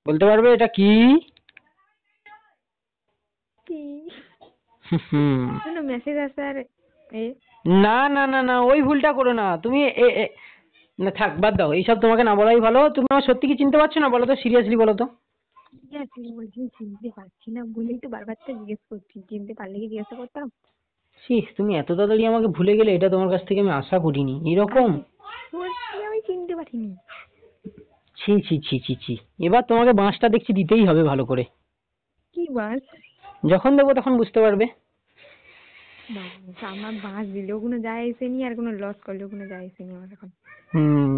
বলতে পারবে এটা কি? কি হুম। কোনো মেসেজ আসে আর এ না না না না, ওই ভুলটা করো না তুমি। না থাক, বাদ দাও, এইসব তোমাকে না বলাই ভালো। তুমি আমার সত্যি কি চিনতে পারছো না বলো তো, সিরিয়াসলি বলো তো। সিরিয়াসলি বলছি চিনতে পারছি না বলেই তো বারবার তো জিজ্ঞেস করছি, চিনতে পারলে কি জিজ্ঞাসা করতাম? ছি, তুমি এত তাড়াতাড়ি আমাকে ভুলে গেলে, এটা তোমার কাছ থেকে আমি আশা করিনি এরকম। আরে সত্যি আমি চিনতে পারিনি। ছি ছি ছি ছি ছি। এবার তোমাকে বাঁশটা দেখছি দিতেই হবে ভালো করে। কি বাস? যখন দেবো তখন বুঝতে পারবে। বাস আমার বাস দিলেও কোনো যায় আসেনি, আর কোনো লস করলেও কোনো যায় আসেনি আমার এখন।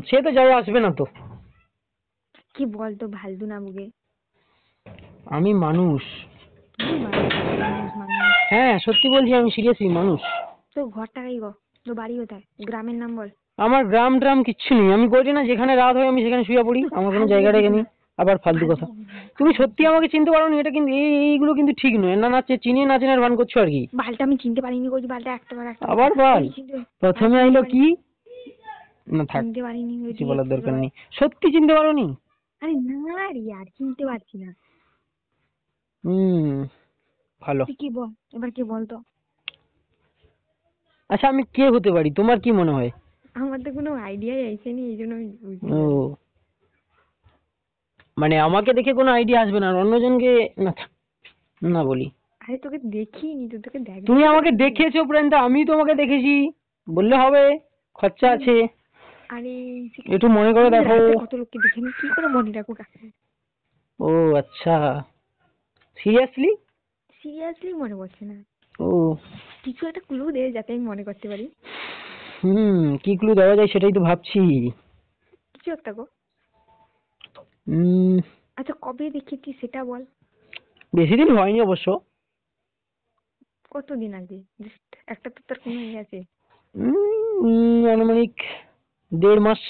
সে তো যাই আসবে না তো। কি বলতো ফালতু না বুকে। আমি মানুষ। কি মানুষ মানুষ মানুষ? হ্যাঁ সত্যি বলছি, আমি সিরিয়াসলি মানুষ। তোর ঘরটা কাই গো? তোর বাড়ি কোথায়? গ্রামের নাম বল। আমার গ্রাম ট্রাম কিচ্ছু নেই, আমি বলি না যেখানে রাত হয় আমি সেখানে শুয়ে পড়ি, তো আমার কোনো ফালতু জায়গা কথা রেখে বলিস নেই। না, আবার ফালতু ফালতু কথা। কথা বলিস না, তুমি ফালতু সত্যি কথা। আমাকে চিনতে পারো নি, এটা কিন্তু এইগুলো কিন্তু ঠিক নয়। না না, চিনি না চেনার ভান করছো আর কি। বালটা আমি চিনতে পারিনি কইছি, বালটা একটাবার একটাবার আবার বল। কই চিনতে। আর প্রথমে চিনতে আইলো পারি, কি? না থাক, চিনতে পারিনি কিছু কইছি বলার দরকার একটাবার। নেই। সত্যি চিনতে পারো নি? আরে না রে, আর চিনতে পারছি না। হুম। ভালো। তুই কি বল, এবার কি বল তো? আচ্ছা আমি কে হতে পারি তোমার কি মনে হয়? আমার তো কোনো আইডিয়াই আইসেনি, এই জন্য আমি বুঝতে পারি। ও, মানে আমাকে দেখে কোনো আইডিয়া আসবে না, আর অন্যজনকে? না থাক, না বলি। আরে তোকে দেখিনি তো, তোকে তুমি দেখলেই তো আমাকে চিনতে পারি। দেখেছো প্রেন্তা, আমি তোমাকে দেখেছি, বললে হবে? খরচা আরে আছে, আরে একটু মনে করে আমি দেখো। রাতে কত লোককে দেখি, আমি কি করে মনে রাখবো কাকে? ও আচ্ছা, সিরিয়াসলি? সিরিয়াসলি মনে পড়ছে না। ও। কিছু একটা ক্লু দে যাতে আমি মনে করতে পারি। কি ক্লু দেওয়া যায় সেটাই তো ভাবছি। কিছু একটা গো। উম আচ্ছা কবে দেখেছি সেটা বল। বেশি দিন হয়নি অবশ্য। কতদিন আগে? জাস্ট একটা তো তার কোনো ইয়ে আছে? আনুমানিক 1.5 মাস।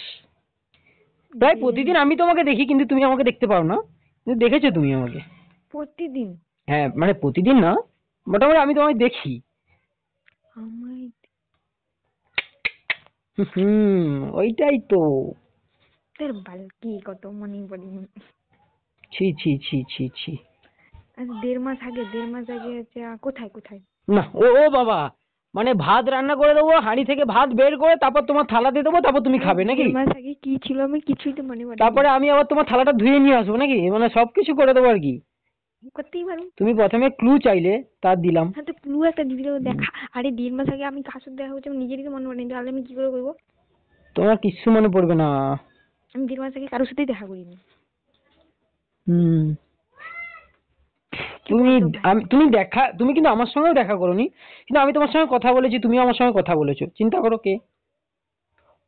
প্রায় দেড় প্রতিদিন মাস? আমি তোমাকে দেখি, কিন্তু তুমি আমাকে দেখতে পাও না। কিন্তু দেখেছো তুমি আমাকে। প্রতিদিন? হ্যাঁ মানে প্রতিদিন না, মোটামুটি আমি তোমায় দেখি। আমার ওইটাই তো। তোর বাল কি কত মনে পড়েনি। ছি ছি ছি ছি ছি। আচ্ছা দেড় মাস আগে, দেড় মাস আগে হচ্ছে কোথায় কোথায়? না, ও ও বাবা, মানে ভাত রান্না করে দেবো, হাঁড়ি থেকে ভাত বের করে তারপর তোমার থালাতে দেবো, তারপর তুমি আরে খাবে নাকি? দেড় মাস আগে কি ছিল আমি কিছুই তো মনে পড়েনি। তারপরে আমি আবার তোমার থালাটা ধুয়ে নিয়ে আসবো নাকি, মানে সবকিছু করে দেবো আর কি। করতেই পারো। তুমি প্রথমে ক্লু চাইলে, তা দিলাম। হ্যাঁ তো ক্লু একটা দিয়ে দিলেও দেখা। আরে দেড় মাস আগে আমি কার সাথে দেখা হচ্ছে আমি নিজেরই তো মনে পড়েনি, তাহলে আমি কি করে করবো? তোমার কিচ্ছু মনে পড়বে না। আমি দেড় মাস আগে কারোর সাথেই দেখা করিনি। হুম। কি বলতো ভাই? তুমি কিন্তু আমার সঙ্গেও দেখা করোনি, কিন্তু আমি তোমার সঙ্গে কথা বলেছি, তুমি আমার সঙ্গে কথা বলেছো, চিন্তা করো কে।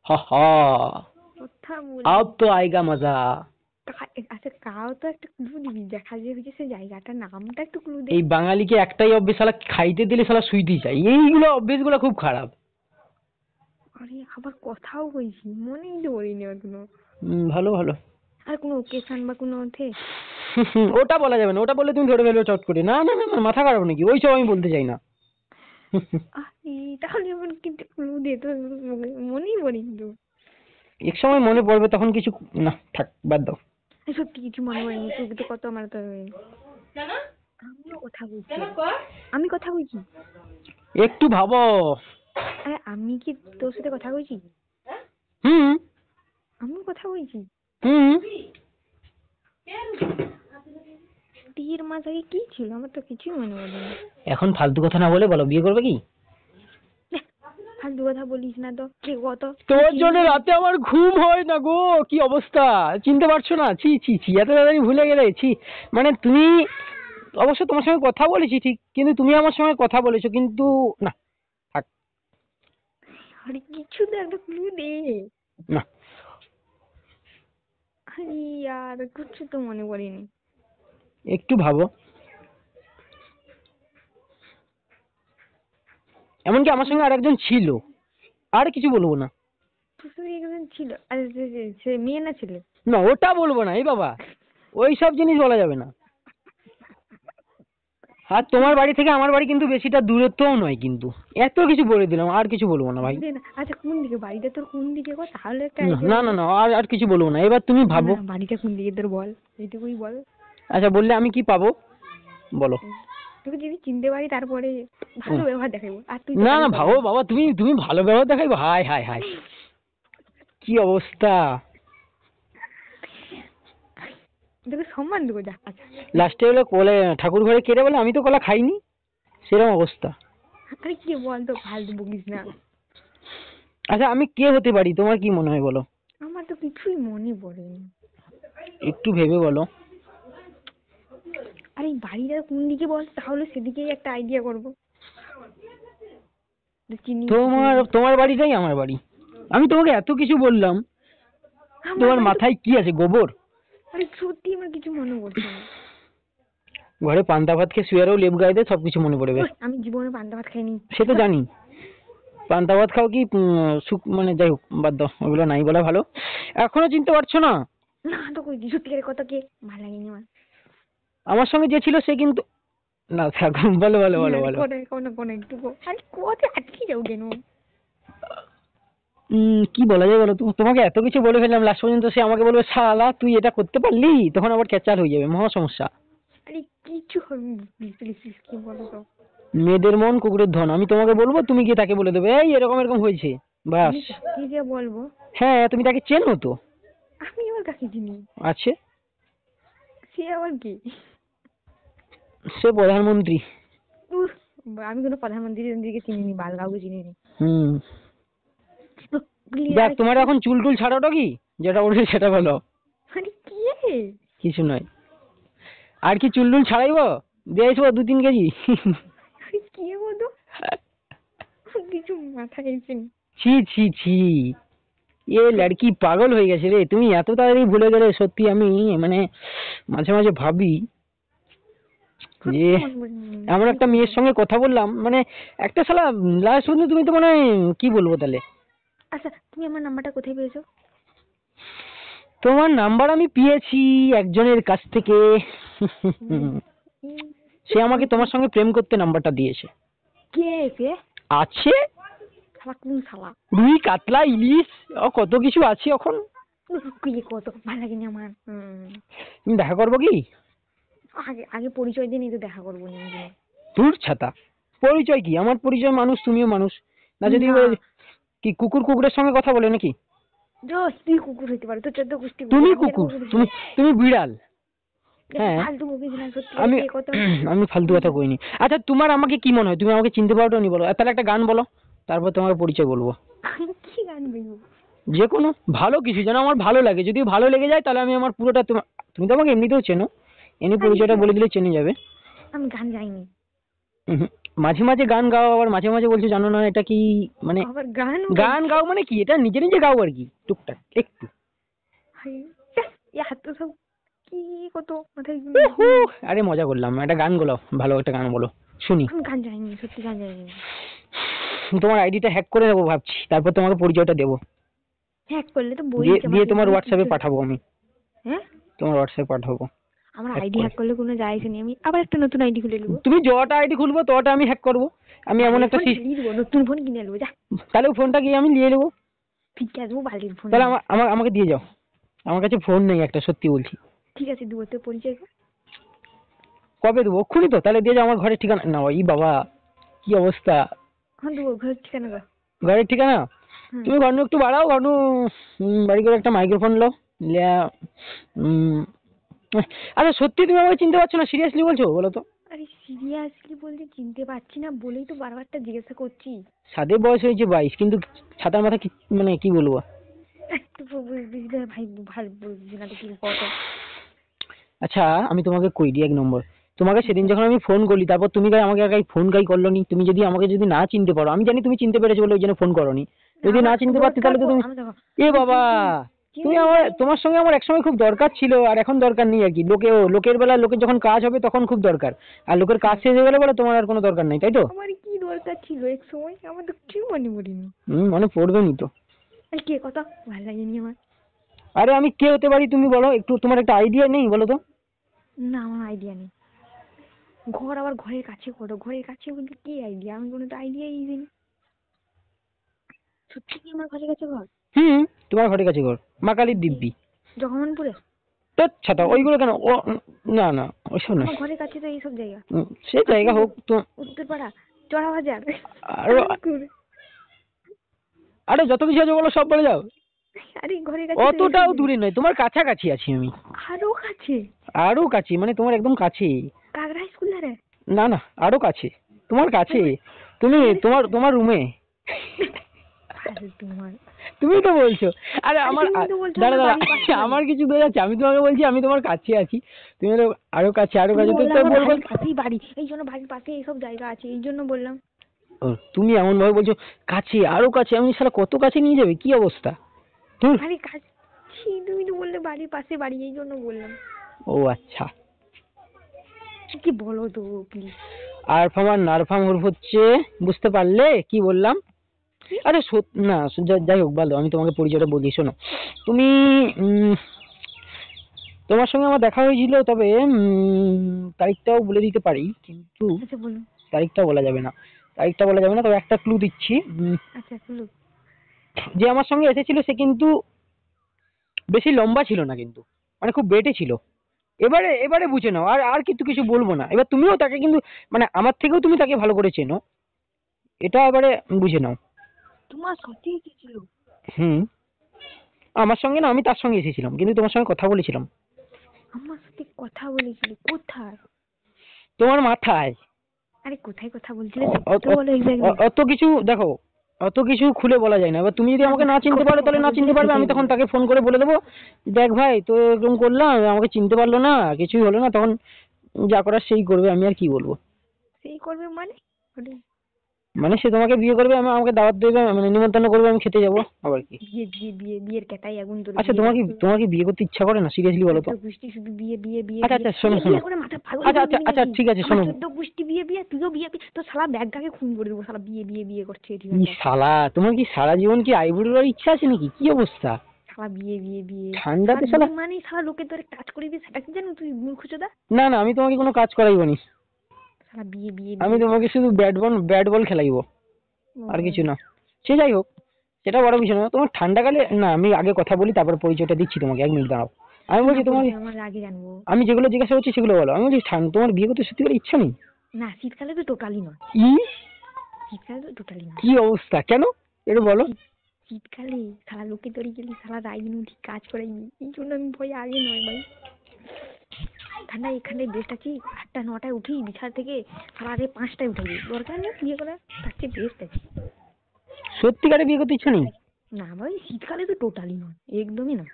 হা হা। কথা বলি। আব তো আয়েগা মজা। আচ্ছা কাও তো একটা ক্লু দিবি, দেখা যে হচ্ছে সে জায়গাটার নামটা একটু ক্লু দে। এই বাঙালিকে একটাই অভ্যেস, শালা খাইতে দিলে শালা শুইতেই চাই, এইগুলো অভ্যেস গুলো খুব খারাপ। আরে আবার কথাও কইছি, মনেই তো করিনি আর কোনো। ভালো ভালো। আর কোনো ওকেশন বা কোনো ওঠে? ওটা বলা যাবে না, ওটা বললে তুমি ধরে ফেলবে চট করে। না না না না, মাথা খারাপ নাকি, ওইসব আমি বলতে চাই না। তাহলে এবার কিন্তু ক্লু দে তো, মনেই পড়েনি তো। এক সময় মনে পড়বে তখন কিছু। না থাক, বাদ দাও। সত্যি কিছু মনে পড়েনি, তুই তো কত আমার তো। আমিও কথা বলছি, আমি কথা বলছি। একটু ভাবো। আরে আমি কি তোর সাথে কথা বলছি? হুম। আমিও কথা বলছি। হুম। দেড় মাস আগে কি ছিল আমার তো কিছুই মনে পড়েনি। এখন ফালতু কথা না বলে বলো, বিয়ে করবে কি? ফালতু কথা বলিস না তো, কে কত? তোর জন্য রাতে আমার ঘুম হয় না গো, কি অবস্থা, চিনতে পারছো না? ছি ছি ছি, এত তাড়াতাড়ি ভুলে গেলে, ছি। মানে তুমি, অবশ্য তোমার সঙ্গে কথা বলেছি ঠিক, কিন্তু তুমি আমার সঙ্গে কথা বলেছো কিন্তু। না থাক। আরে কিছু তো একটা ক্লু দে। না। আরে यार কিছু তো মনে পড়েনি। একটু ভাবো। এমনকি আমার সঙ্গে আরেকজন ছিল, আর কিছু বলবো না। তোর সাথে একজন ছিল, আরে সে মেয়ে না ছেলে? না ওটা বলবো না, এই বাবা, ওই সব জিনিস বলা যাবে না। আর তোমার বাড়ি থেকে আমার বাড়ি কিন্তু বেশিটা দূরত্বও নয়, কিন্তু এত কিছু বলে দিলাম, আর কিছু বলবো না ভাই। আচ্ছা কোন দিকে, বাড়িটা তোর কোন দিকে গো? তাহলে একটা না না না, আর কিছু বলবো না, এবার তুমি ভাবো। বাড়িটা কোন দিকে তোর বল, এইটুকুই বল। আচ্ছা বললে আমি কি পাবো বলো? তোকে যদি চিনতে পারি তারপরে ভালো ব্যবহার দেখাবো। আর তুই না না ভাবো বাবা, তুমি তুমি ভালো ব্যবহার দেখাইবো? হাই হাই হাই, কি অবস্থা! তোকে সম্মান দেবো যা। আচ্ছা লাস্টে হলো কোলে ঠাকুর ঘরে কেড়ে বলে আমি তো কলা খাইনি, সেরকম অবস্থা। আরে কি বল তো, ফালতু বকিস না। আচ্ছা আমি কে হতে পারি তোমার কি মনে হয় বলো? আমার তো কিছুই মনে পড়েনি। একটু ভেবে বলো। আরে বাড়িটা কোন দিকে বল, তাহলে সেদিকেই একটা আইডিয়া করবো। তোমার তোমার বাড়িটাই আমার বাড়ি। আমি তোমাকে এত কিছু বললাম, তোমার মাথায় কি আছে, গোবর? আরে সত্যি আমার কিছু মনে পড়ছে না। ঘরে পান্তা ভাত খেয়ে শুয়ারেও লেপ গায়ে দেয়, সবকিছু মনে পড়বে। আমি জীবনে পান্তা ভাত খাইনি। সে তো জানি, পান্তা ভাত খাও কি মানে যাই হোক, বাদ দাও, ওগুলো নাই বলা ভালো। এখনো চিনতে পারছো না? না তো কই, সত্যিকারের কথা কে ভালো লাগেনি আমার। আমার সঙ্গে যে ছিল সে কিন্তু, না থাক, বলো বলো বলো বলো। কোন একটু আরে কোথায় আটকে যাও কেন? কি বলা যায় বলো? তোমাকে এত কিছু বলে ফেললাম, লাস্ট পর্যন্ত সে আমাকে বলবে শালা তুই এটা করতে পারলি, তখন আবার ক্যাচার হয়ে যাবে, মহা সমস্যা। আরে কিছু প্লিজ কি বলো তো। মেয়েদের মন কুকুরের ধন, আমি তোমাকে বলবো, তুমি গিয়ে তাকে বলে দেবে এই এরকম এরকম হয়েছে, বাস। কি যে বলবো? হ্যাঁ তুমি তাকে চেনো তো? আমি আবার কাকে চিনি? আছে, সে আবার কি? সে প্রধানমন্ত্রী। উফ, আমি কোনো প্রধানমন্ত্রীকে চিনিনি, বাল কাউকে চিনিনি। দেখ তোমার এখন চুল টুল ছাড়াটা কি, যেটা বলছে সেটা বলো। আরে কি? কিছু নয়, আর কি চুল টুল ছাড়াইবো, দিয়ে আসবো 2-3 কেজি। কি বলতো, কিছু মাথায় এসে নি। ছি ছি ছি, এ লড়কি পাগল হয়ে গেছে রে, তুমি এত তাড়াতাড়ি ভুলে গেলে, সত্যি আমি মানে মাঝে মাঝে ভাবি যে এমন একটা মেয়ের সঙ্গে কথা বললাম, মানে একটা শালা লাস্ট পর্যন্ত তুমি তো মানে কি বলবো তাহলে। আচ্ছা তুমি আমার নাম্বারটা কোথায় পেয়েছো? তোমার নাম্বার আমি পেয়েছি একজনের কাছ থেকে। সে আমাকে তোমার সঙ্গে প্রেম করতে নাম্বারটা দিয়েছে। কে কে আছে? শালা কোন শালা? রুই কাতলা ইলিশ কত কিছু আছে এখন। কি কত ভালো লাগেনি আমার। তুমি দেখা করবো কি? আগে আগে পরিচয় দিয়ে তো দেখা করবো নি। দূর ছাতা, পরিচয় কি? আমার পরিচয় মানুষ, তুমিও মানুষ না। যদি কি কুকুর কুকুরের সঙ্গে কথা বলে নাকি? তুই কুকুর হইতে পারো, তো 14 গোষ্ঠী। তুমি কুকুর, তুমি বিড়াল। হ্যাঁ ফালতু বকিস না, সত্যি আমি কথা। আমি ফালতু কথা কইনি। আচ্ছা তোমার আমাকে কি মনে হয়, তুমি আমাকে চিনতে পারো নি বলো? তাহলে একটা গান বলো, তারপর তোমার পরিচয় বলবো। কি গান বলবো? যে কোনো ভালো কিছু, যেন আমার ভালো লাগে। যদি ভালো লেগে যায় তাহলে আমি আমার পুরোটা তুমি তো আমাকে এমনিতেও চেনো, এমনি পরিচয়টা বলে দিলে চেনে যাবে। আমি গান জানি। মাঝে মাঝে গান গাও, আবার মাঝে মাঝে বলছো জানো না, এটা কি মানে? গান গাও মানে কি, এটা নিজে নিজে গাও আর কি, টুকটাক একটু। এত সব কি কত মাথায়। আরে মজা করলাম, একটা গান বলো, ভালো একটা গান বলো শুনি। আমি গান জানি, সত্যি গান জানি। তোমার আইডিটা হ্যাক করে দেবো ভাবছি, তারপর তোমাকে পরিচয়টা দেবো। হ্যাক করলে তো বই দিয়ে তোমার হোয়াটসঅ্যাপে পাঠাবো আমি। হ্যাঁ তোমার হোয়াটসঅ্যাপে পাঠাবো। আমার আইডি হ্যাক করলে কোনো যায় আসে নি, আমি আবার একটা নতুন আইডি খুলে নেবো। তুমি যটা আইডি খুলবো তটা আমি হ্যাক করবো। আমি এমন একটা নতুন ফোন কিনে নেবো যা। তাহলে ফোনটা গিয়ে আমি নিয়ে নেবো। ঠিক আছে ও বালির ফোন। তাহলে আমাকে দিয়ে যাও, আমার কাছে ফোন নেই একটা, সত্যি বলছি। ঠিক আছে দেবো, তোর পরিচয় কবে দেবো? এক্ষুনি তো। তাহলে দিয়ে যাও আমার ঘরের ঠিকানা। না ওই বাবা কি অবস্থা। হ্যাঁ দেবো, ঘরের ঠিকানা। ঘরের ঠিকানা তুমি ঘর একটু বাড়াও, ঘর বাড়ি করে একটা মাইক্রোফোন লো। আচ্ছা সত্যি তুমি আমাকে চিনতে পারছো না? সিরিয়াসলি বলছো বলো তো? আরে সিরিয়াসলি বলতে চিনতে পারছি না বলেই তো বারবারটা জিজ্ঞাসা করছি। সাদের বয়স হয়েছে 22, কিন্তু ছাতার মাথা মানে কি বলবো। ভাই ভালো বলছিস না তো কি কত। আচ্ছা আমি তোমাকে কই দিই 1 নম্বর, তোমাকে সেদিন যখন আমি ফোন করলি, তারপর তুমি আমাকে ফোন করলো নি। তুমি যদি আমাকে যদি না চিনতে পারো, আমি জানি তুমি চিনতে পেরেছো বলে ওই জন্য ফোন করোনি। যদি না চিনতে পারতে তাহলে তো তুমি এ বাবা, তুমি তোমার সঙ্গে আমার একসময় খুব দরকার ছিল, আর এখন দরকার নেই আর কি। লোকের বেলা লোকের যখন কাজ হবে তখন খুব দরকার, আর লোকের কাজ শেষ হয়ে গেলে বলে তোমার আর কোনো দরকার নেই, তাই তো? আমার কি দরকার ছিল এক সময়, আমার তো কি মনে পড়েনি। মনে পড়বে নি তো। আরে কে কথা ভালো লাগেনি আমার। আরে আমি কে হতে পারি তুমি বলো একটু, তোমার একটা আইডিয়া নেই বলো তো? না আমার আইডিয়া নেই। ঘর আবার ঘরের কাছে করো, ঘরের কাছে বলতে কি আইডিয়া? আমি কোনো তো আইডিয়াই দিইনি। সত্যি কি আমার ঘরের কাছে ঘর? তোমার ঘরের কাছে ঘর, মা কালীর দিব্যি। জগমোহনপুরে? তো ছাতা ওইগুলো কেন? ও না না, ওইসব না। আমার ঘরের কাছে তো এইসব জায়গা। সে জায়গা হোক তো। উত্তরপাড়া, চড়া বাজার, আরো আরে যত কিছু আছে বলো, সব বলে যাও। আরে ঘরের কাছে অতটাও দূরে নয়, তোমার কাছাকাছি আছি আমি। আরো কাছে? আরো কাছে মানে তোমার একদম কাছে। কাগড়া স্কুল ধারে? না না, আরো কাছে, তোমার কাছে। তুমি তোমার তোমার রুমে। তোমার তুমি তো বলছো। আরে আমার দাঁড়া দাঁড়া, আমার কিছু তো যাচ্ছে, আমি তোমাকে বলছি আমি তোমার কাছে আছি, তুমি তো আরো কাছে আরো কাছে। তো বলবো কাছেই বাড়ি, এই জন্য বাড়ির পাশে এইসব জায়গা আছে, এই জন্য বললাম। তুমি এমন ভাবে বলছো কাছে আরো কাছে, আমি শালা কত কাছে নিয়ে যাবে, কি অবস্থা? আরে কাছে, তুমি তো বললে বাড়ির পাশে বাড়ি, এই জন্য বললাম। ও আচ্ছা, কি বলো তো প্লিজ। আরফাম আর নারফাম ওর হচ্ছে, বুঝতে পারলে কি বললাম? আরে না যাই হোক, ভালো, আমি তোমাকে পরিচয়টা বলি, শোনো। তুমি তোমার সঙ্গে আমার দেখা হয়েছিল, তবে তারিখটাও বলে দিতে পারি, কিন্তু তারিখটা বলা যাবে না, তারিখটা বলা যাবে না। তবে একটা ক্লু দিচ্ছি। আচ্ছা, ক্লু। যে আমার সঙ্গে এসেছিল সে কিন্তু বেশি লম্বা ছিল না, কিন্তু মানে খুব বেটে ছিল। এবারে এবারে বুঝে নাও, আর আর কিন্তু কিছু বলবো না। এবার তুমিও তাকে কিন্তু মানে আমার থেকেও তুমি তাকে ভালো করে চেনো, এটা এবারে বুঝে নাও। তোমার সাথে এসেছিল? আমার সঙ্গে না, আমি তার সঙ্গে এসেছিলাম, কিন্তু তোমার সঙ্গে কথা বলেছিলাম। আমার সাথে কথা বলেছিলে? কোথায়? তোমার মাথায়। আরে কোথায় কথা বলছিলে? অত কিছু দেখো, অত কিছু খুলে বলা যায় না। এবার তুমি যদি আমাকে না চিনতে পারো তাহলে না চিনতে পারবে, আমি তখন তাকে ফোন করে বলে দেবো, দেখ ভাই তো এরকম করলাম, আমাকে চিনতে পারলো না, কিছুই হলো না, তখন যা করার সেই করবে, আমি আর কি বলবো। সেই করবে মানে? মানে সে তোমাকে বিয়ে করবে, আমাকে দাওয়াত দেবে, মানে নিমন্ত্রণ করবে, আমি খেতে যাবো, আবার কি। বিয়ের কেটাই আগুন ধরে। আচ্ছা তোমার কি বিয়ে করতে ইচ্ছা করে না? সিরিয়াসলি বলো তো। শুধু বিয়ে বিয়ে বিয়ে। আচ্ছা শোনো। আচ্ছা ঠিক আছে শোনো। বিয়ে বিয়ে, তুইও বিয়ে, তো শালা ব্যাগটাকে খুন করে দেবো, শালা বিয়ে বিয়ে বিয়ে করছে। শালা তোমার কি সারা জীবন কি আইবুড়োর ইচ্ছা আছে নাকি? কি অবস্থা? শালা বিয়ে বিয়ে বিয়ে ঠান্ডাতে শালা মানে শালা লোকে তোরে কাজ করিবি, সেটা কি জানো তুই? মূর্খচোদা। না না, আমি তোমাকে কোনো কাজ করাইবনি। শালা বিয়ে বিয়ে আমি তোমাকে শুধু ব্যাট বল খেলাইবো, আর কিছু না। সে যাই হোক, সেটা বড় বিষয় না। তোমার ঠান্ডাকালে না, আমি আগে কথা বলি, তারপর পরিচয়টা দিচ্ছি তোমাকে। 1 মিনিট দাঁড়াও। আমি বলছি তোমার, আমি যেগুলো জিজ্ঞাসা করছি সেগুলো বলো। আমি বলছি তোমার বিয়ে করতে সত্যি করে ইচ্ছা নেই? না, শীতকালে তো টোটালি নয়। শীতকালে তো টোটালি নয়। কি অবস্থা, কেন একটু বলো। শীতকালে সারা লোকে তরি গেলি, সারা রাজনৈতিক কাজ করাইনি, এই জন্য আমি ভয়ে আগে নয় ভাই। ঠান্ডা এখানে বেস্ট আছি, 8টা 9টায় উঠি বিছানা থেকে, সারা রাতে 5টায় উঠাই, দরকার নেই বিয়ে করা, তার চেয়ে বেস্ট আছে। সত্যিকারে বিয়ে করতে ইচ্ছা নেই? না ভাই, শীতকালে তো টোটালি নয়, একদমই না।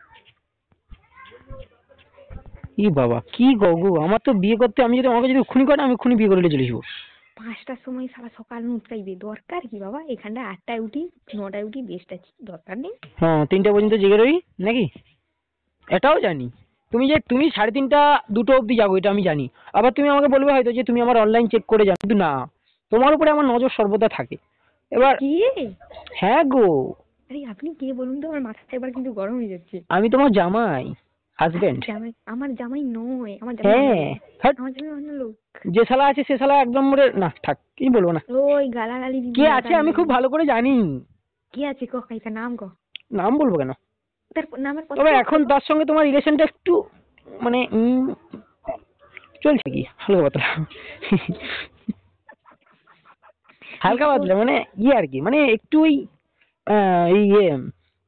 ই বাবা, কি গো, আমার তো বিয়ে করতে, আমি যদি আমাকে যদি খুনি করে, আমি খুনি বিয়ে করে চলে যাবো। 5টার সময় সারা সকাল উঠকাইবে, দরকার কি বাবা? এখানটা 8টায় উঠি 9টায় উঠি, বেস্ট আছি, দরকার নেই। হ্যাঁ, 3টা পর্যন্ত জেগে রই নাকি? এটাও জানি তুমি 3:30 2টো অবধি যাবো, এটা আমি জানি। আবার তুমি আমাকে বলবে হয়তো যে তুমি আমার অনলাইন চেক করে যাও, কিন্তু না, তোমার উপরে আমার নজর সর্বদা থাকে। এবার কি? হ্যাঁ গো। আরে আপনি কে বলুন তো? আমার মাথাটা এবার কিন্তু গরম হয়ে যাচ্ছে। আমি তোমার জামাই, হাজবেন্ড। আমার জামাই নয়, আমার জামাই। হ্যাঁ, আমার জামাই অন্য লোক। যে শালা আছে সে শালা একদম না থাক, কি বলবো না। ওই গালাগালি কে আছে আমি খুব ভালো করে জানি। কে আছে ক? কাইটা নাম ক। নাম বলবো কেন? তার নামের কথা। তবে এখন তার সঙ্গে তোমার রিলেশনটা একটু মানে চলছে কি হালকা পাতলা। হালকা পাতলা মানে আর কি, মানে একটু ওই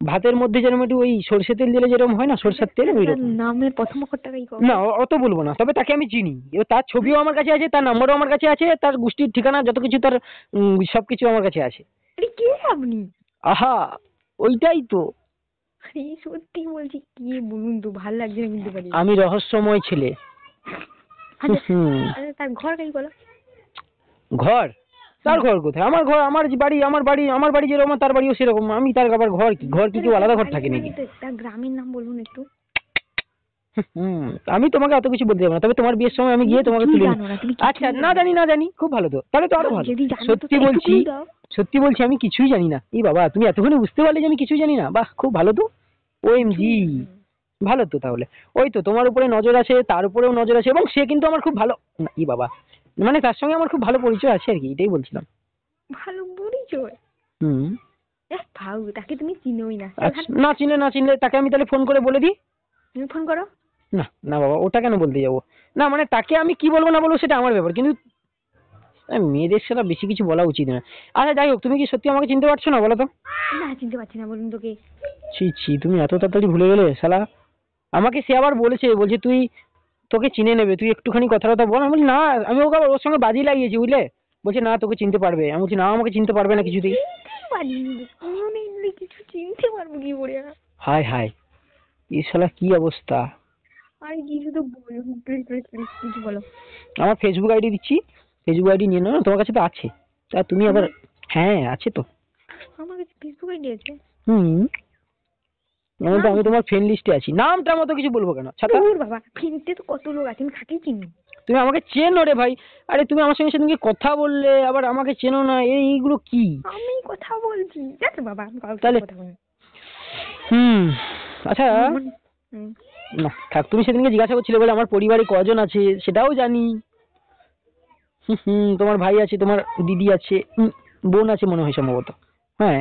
ভাতের মধ্যে যেরকম একটু ওই সরষে তেল দিলে যেরকম হয় না, সরষের তেল, ওই রকম। নামের প্রথম অক্ষরটাই কও। না অত বলবো না, তবে তাকে আমি চিনি। এবার তার ছবিও আমার কাছে আছে, তার নাম্বারও আমার কাছে আছে, তার গোষ্ঠীর ঠিকানা যত কিছু, তার সবকিছু আমার কাছে আছে। আরে কে আপনি? আহা, ওইটাই তো। আরে সত্যি বলছি, কি বলুন তো, ভাল লাগছে না কিন্তু পারি। আমি রহস্যময় ছেলে। আচ্ছা তার ঘর কাই বলো। ঘর? তার ঘর কোথায়? আমার ঘর, আমার বাড়ি যেরকম তার বাড়িও সেরকম। আমি তার আবার ঘর কি কেউ আলাদা ঘর থাকে নাকি? তার গ্রামের নাম বলুন একটু। আমি তোমাকে অত কিছু বলতে যাবো না, তবে তোমার বিয়ের সময় আমি গিয়ে তোমাকে তুলে। আচ্ছা, না জানি, খুব ভালো তো, তাহলে তো আরো ভালো। সত্যি বলছি আমি কিছুই জানি না। এই বাবা, তুমি এতক্ষণে বুঝতে পারলে যে আমি কিছুই জানি না? বাহ, খুব ভালো তো। OMG, ভালো তো। তাহলে ওই তো তোমার উপরে নজর আছে, তার উপরেও নজর আছে, এবং সে কিন্তু আমার খুব ভালো। এই বাবা, মানে তার সঙ্গে আমার খুব ভালো পরিচয় আছে আর কি, এটাই বলছিলাম। ভালো পরিচয়? হুম। ভাউ, তাকে তুমি চিনোই না। আচ্ছা, না চিনলে তাকে আমি তাহলে ফোন করে বলে দিই। তুমি ফোন করো। না না বাবা, ওটা কেন বলতে যাবো? না মানে তাকে আমি কি বলবো না বলবো সেটা আমার ব্যাপার, কিন্তু মেয়েদের সাথে বেশি কিছু বলা উচিত না। আচ্ছা যাই হোক, তুমি কি সত্যি আমাকে চিনতে পারছো না বলো তো? না, চিনতে পারছি না, বলুন তোকে। ছি ছি, তুমি এত তাড়াতাড়ি ভুলে গেলে শালা। আমাকে সে আবার বলছে তুই, তোকে চিনে নেবে, তুই একটুখানি কথা বল। আমি বলি না, আমি ওকে আবার ওর সঙ্গে বাজি লাগিয়েছি বুঝলে। বলছে না তোকে চিনতে পারবে, আমি বলছি না আমাকে চিনতে পারবে না কিছুতেই। কিছু চিনতে পারবো কি করে? হায় হায়, এই শালা কি অবস্থা। আরে কিছু তো বলো, প্লিজ প্লিজ প্লিজ কিছু বলো। আমার ফেসবুক আইডি দিচ্ছি, ফেসবুক আইডি নিয়ে নাও, তোমার কাছে তো আছে। তা তুমি আবার, হ্যাঁ আছে তো। আমার কাছে ফেসবুক আইডি আছে? হুম, আমি তোমার ফ্রেন্ড লিস্টে আছি। নামটা মতো কিছু বলবো কেন ছাতা? দূর বাবা, ফ্রেন্ডে তো কত লোক আছে, আমি তাকেই চিনি। তুমি আমাকে চেনো রে ভাই? আরে তুমি আমার সঙ্গে সেদিনকে কথা বললে, আবার আমাকে চেনো না, এইগুলো কি? আমি কথা বলছি, জানো বাবা, আমি কারোর তাহলে সাথে কথা বলি না। আচ্ছা হুম। না থাক, তুমি সেদিনকে জিজ্ঞাসা করছিলে বলে আমার পরিবারে কজন আছে সেটাও জানি। তোমার ভাই আছে, তোমার দিদি আছে, বোন আছে মনে হয় সম্ভবত। হ্যাঁ,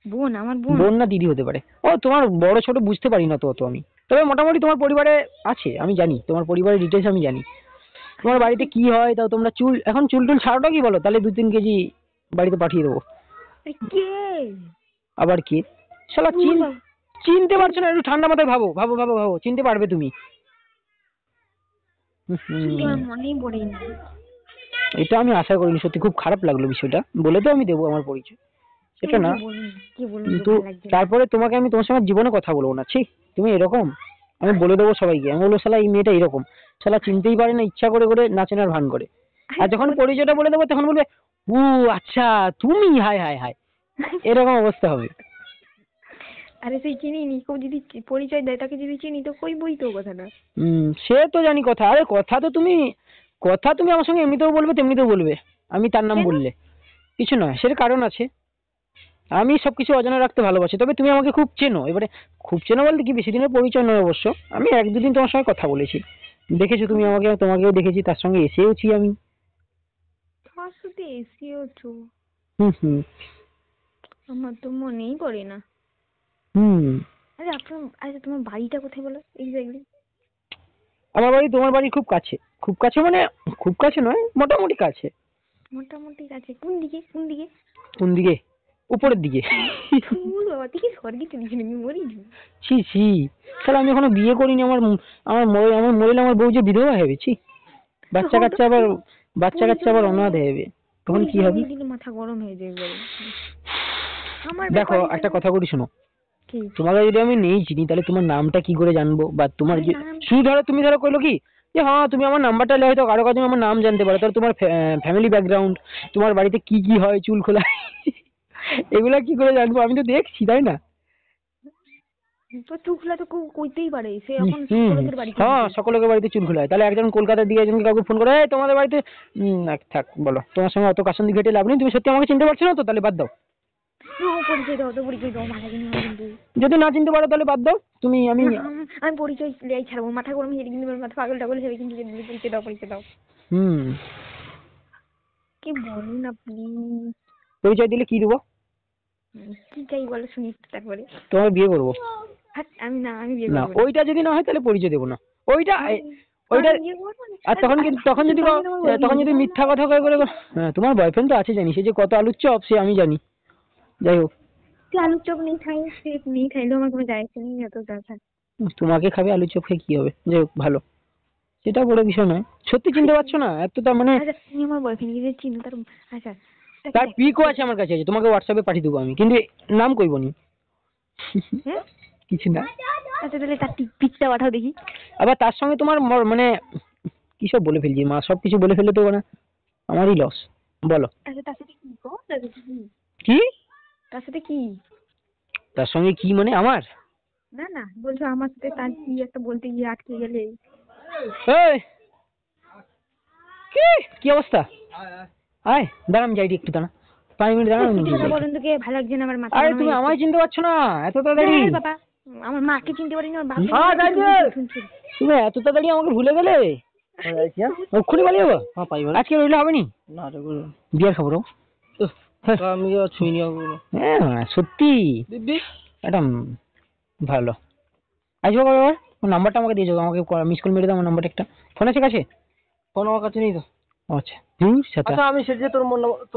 বোন? আমার বোন? বোন না দিদি হতে পারে। ও তোমার বড় ছোট বুঝতে পারি না তো অত আমি, তবে মোটামুটি তোমার পরিবারে আছে, আমি জানি তোমার পরিবারের ডিটেলস আমি জানি। তোমার বাড়িতে কি হয়, তাও তোমরা এখন চুল টুল ছাড়োটা কি বলো, তাহলে 2-3 কেজি বাড়িতে পাঠিয়ে দেবো। কে? আবার কে? শালা চিনতে পারছো না? একটু ঠান্ডা মাথায় ভাবো ভাবো ভাবো ভাবো, চিনতে পারবে তুমি। আমার মনেই পড়ে না। এটা আমি আশা করিনি, সত্যি খুব খারাপ লাগলো বিষয়টা। বলে তো আমি দেবো আমার পরিচয়, সেটা না, কি বলুন, কিন্তু তারপরে তোমাকে আমি তোমার সঙ্গে জীবনে কথা বলবো না। ছি, তুমি এরকম, আমি বলে দেবো সবাইকে। আমি বলবো শালা এই মেয়েটা এরকম, শালা চিনতেই পারে না, ইচ্ছা করে করে নাচেনার ভান করে। আর যখন পরিচয়টা বলে দেবো তখন বলবে ও আচ্ছা তুমি, হায় হায় হায়, এরকম অবস্থা হবে। আরে সেই চিনি নি, কেউ যদি পরিচয় দেয় তাকে যদি চিনি তো কইবই তো কথাটা। সে তো জানি কথা। আরে কথা তুমি আমার সঙ্গে এমনিতেও বলবে তেমনিতেও বলবে, আমি তার নাম বললে কিছু নয়, সেটা কারণ আছে। আমি সবকিছু অজানা রাখতে ভালোবাসি, তবে তুমি আমাকে খুব চেনো। এবারে খুব চেনো বলতে কি, বেশি দিনের পরিচয় নয় অবশ্য, আমি 1-2 দিন তোমার সঙ্গে কথা বলেছি, দেখেছো তুমি আমাকে, তোমাকেও দেখেছি, তার সঙ্গে এসেওছি আমি। তার সাথে এসেওছো? হুম। আমার তো মনেই পড়ে না। আরে আচ্ছা তোমার বাড়িটা কোথায় বলো এক্স্যাক্টলি? আমার বাড়ি তোমার বাড়ি খুব কাছে। খুব কাছে মানে খুব কাছে নয়, মোটামুটি কাছে। মোটামুটি কাছে? কোন দিকে কোন দিকে? কোন দিকে? উপরের দিকে। বাবা, তুই কি স্বর্গে চলেছিস নাকি? মরি। ছি ছি, তাহলে আমি এখনো বিয়ে করিনি, আমার মরলে আমার বউ যে বিধবা হবে। ছি, বাচ্চা কাচ্চা আবার অনাথ হবে, তখন কি হবে? মাথা গরম হয়ে যায় বলে। দেখো একটা কথা বলি শোনো, কি? তোমাকে যদি আমি নেই চিনি তাহলে তোমার নামটা কি করে জানবো? বা তোমার শুধু ধরো তুমি কইলো কি যে হ্যাঁ তুমি আমার নাম্বারটা নিলে হয়তো কারো কাছে আমার নাম জানতে পারে, তাহলে তোমার ফ্যামিলি ব্যাকগ্রাউন্ড, তোমার বাড়িতে কি কি হয়, চুল খোলা, এগুলা কি করে জানবো? আমি তো দেখছি, তাই না? চুল খোলা তো কইতেই পারে, সে এখন সকলের বাড়িতে। হ্যাঁ, সকলের বাড়িতে চুল খোলা হয়। তাহলে একজন কলকাতার দিকে একজনকে কাউকে ফোন করে তোমাদের বাড়িতে থাক বলো, তোমার সঙ্গে অত কাশন্দি ঘেটে লাভ নেই। তুমি সত্যি আমাকে চিনতে পারছো না তো, তাহলে বাদ দাও। পরিচয় দাও তো, পরিচয় দাও, মাথা কিনে কিন্তু। যদি না চিনতে পারো তাহলে বাদ দাও। আমি পরিচয় ছাড়বো, মাথা গরম হয়ে কিন্তু, মাথা পাগল টাগল হয়ে কিন্তু। পরিচয় দাও, পরিচয় দাও। কি বলুন আপনি? পরিচয় দিলে কি দেবো? কি চাই বলো শুনি, তারপরে তোমার বিয়ে করবো। আমি বিয়ে না, করব না। ওইটা যদি না হয় তাহলে পরিচয় দেবো না। ওইটা আর তখন যদি মিথ্যা কথা করে, হ্যাঁ তোমার বয়ফ্রেন্ড তো আছে জানি, সে যে কত আলুর চপ সে আমি জানি। যাই হোক, আলুর চপ নেই খাইলেও আমার কোনো যায় আসে নেই, এত দরকার। তোমাকে খাবে আলুর চপ খেয়ে কি হবে? যাই হোক, ভালো, সেটা বড় বিষয় নয়। সত্যি চিনতে পারছো না? এত তার মানে তুমি আমার বয়ফ্রেন্ডকে যে চিনো তার, আচ্ছা তার পিকও আছে আমার কাছে, আছে, তোমাকে হোয়াটসঅ্যাপে পাঠিয়ে দেবো আমি, কিন্তু নাম কইবনি। কিছু না। আচ্ছা তাহলে তার পিকটা পাঠাও দেখি। আবার তার সঙ্গে তোমার মানে কি সব বলে ফেলছি, মা সব কিছু বলে ফেললে তো মানে আমারই লস। বলো। আচ্ছা তার সাথে কি গো? কি? তার সাথে কি? তার সঙ্গে কি মানে আমার? না বলছো আমার সাথে তার কি একটা বলতে গিয়ে আটকে গেলে। এই কি অবস্থা? আয় দাঁড়াম যাইটি একটু, দাঁড়া 5 মিনিট দাঁড়া। বলুন তো, কে ভালো লাগছে না আমার মাথা। আরে তুমি আমায় চিনতে পারছো না এত তাড়াতাড়ি? বাবা, আমার মাকে চিনতে পারি না, তুমি এত তাড়াতাড়ি আমাকে ভুলে গেলে? যাইছি হ্যাঁ ওক্ষুনি পালিয়ে যাবো হ্যাঁ পাইব আজকে রইলে হবে নি না রে গুরু বিয়ার খাবো রো। আমি আর ছুঁইনি গুরু হ্যাঁ সত্যি দিদি এটা ভালো আসবো কবে আবার নাম্বারটা আমাকে দিয়ে যাবো আমাকে মিস কল মেরে দাও আমার নাম্বারটা একটা ফোন আছে কাছে ফোন আমার কাছে নেই তো আচ্ছা হুম সাথে আচ্ছা আমি সেজে তোর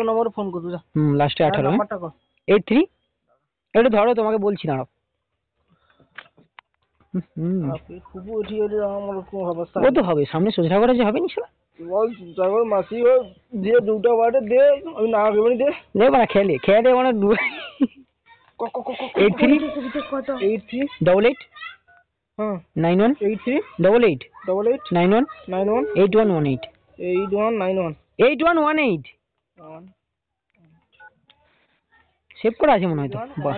নম্বরে ফোন করবো যা লাস্টে 18 নাম্বারটা কর 83 একটু ধরো তোমাকে বলছি দাঁড়াও খুব উঠি হলে আমার কোনো অবস্থা ও তো হবে সামনে সোজা করে যে হবে নি শালা বল ড্রাইভার মাসি ও দিয়ে দুটো বাটে দে আমি না খাবো দে লে বাড়া খেলে মানে 83 কত 83 88 হ্যাঁ 91 83 88 88 91 91 8118 8191 8118 সেভ করা আছে মনে হয় তো বাহ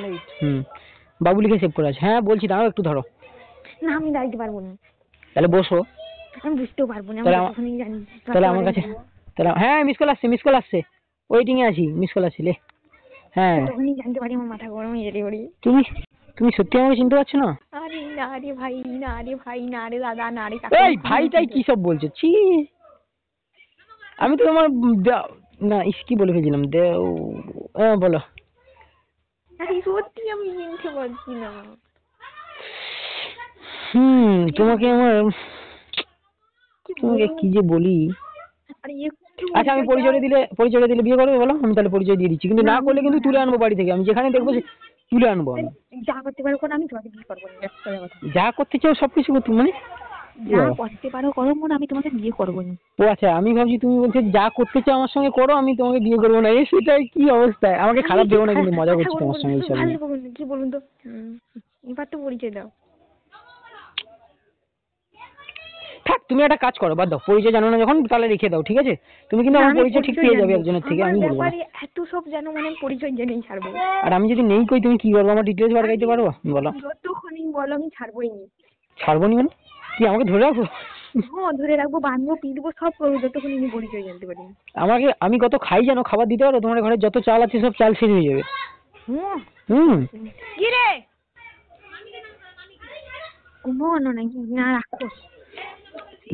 বাবু লিখে সেভ করা আছে হ্যাঁ বলছি দাঁড়াও একটু ধরো না আমি দাঁড়াতে পারবো না তাহলে বসো আমি বুঝতেও পারবো না তাহলে আমি তখনই জানি তাহলে আমার কাছে তাহলে হ্যাঁ মিস কল আসছে ওয়েটিং এ আছি মিস কল আসছে লে হ্যাঁ তখনই জানতে পারি আমার মাথা গরম হয়ে যেতে পারি তুমি সত্যি আমাকে চিনতে পারছো না আরে না রে ভাই না রে ভাই না রে দাদা না রে এই ভাইটাই কি সব বলছো ছি আমি তো তোমার না কি বলে ফেলছিলাম বলো আরে সত্যি আমি চিনতে পারছি না তোমাকে কি যে বলি আরে আচ্ছা আমি পরিচয় দিলে বিয়ে করবে বলো আমি তাহলে পরিচয় দিয়ে দিচ্ছি কিন্তু না করলে কিন্তু তুলে আনবো বাড়ি থেকে আমি যেখানে দেখবো তুলে আনবো আমি যা করতে পারো করো আমি তোমাকে বিয়ে করবো না যা করতে চাও সবকিছু করতে মানে যা করতে পারো করো মনে আমি তোমাকে বিয়ে করবো না ও আচ্ছা আমি ভাবছি তুমি বলছো যা করতে চাও আমার সঙ্গে করো আমি তোমাকে বিয়ে করবো না সেটাই কি অবস্থা আমাকে খারাপ দেবো না কিন্তু মজা করছি তোমার সঙ্গে এইসব কি বলুন তো এবার তো পরিচয় দাও থাক তুমি একটা কাজ করো বাদ দাও পরিচয় জানো না যখন তাহলে রেখে দাও ঠিক আছে তুমি কিন্তু আমার পরিচয় ঠিক পেয়ে যাবে একজনের থেকে আমি বলবো না এত সব জানো মানে পরিচয় জেনেই ছাড়বো আর আমি যদি নেই কই তুমি কি করবো আমার ডিটেলস বার গাইতে পারবো বলো যতক্ষণই বলো আমি ছাড়বোই নি ছাড়বো নি মানে কি আমাকে ধরে রাখবো হ্যাঁ ধরে রাখবো বাঁধবো পিটবো সব করবো যতক্ষণ আমি পরিচয় জানতে পারি আমি কত খাই জানো খাবার দিতে পারো তোমার ঘরে যত চাল আছে সব চাল শেষ হয়ে যাবে কি রে ঘুমানো নাকি না রাখো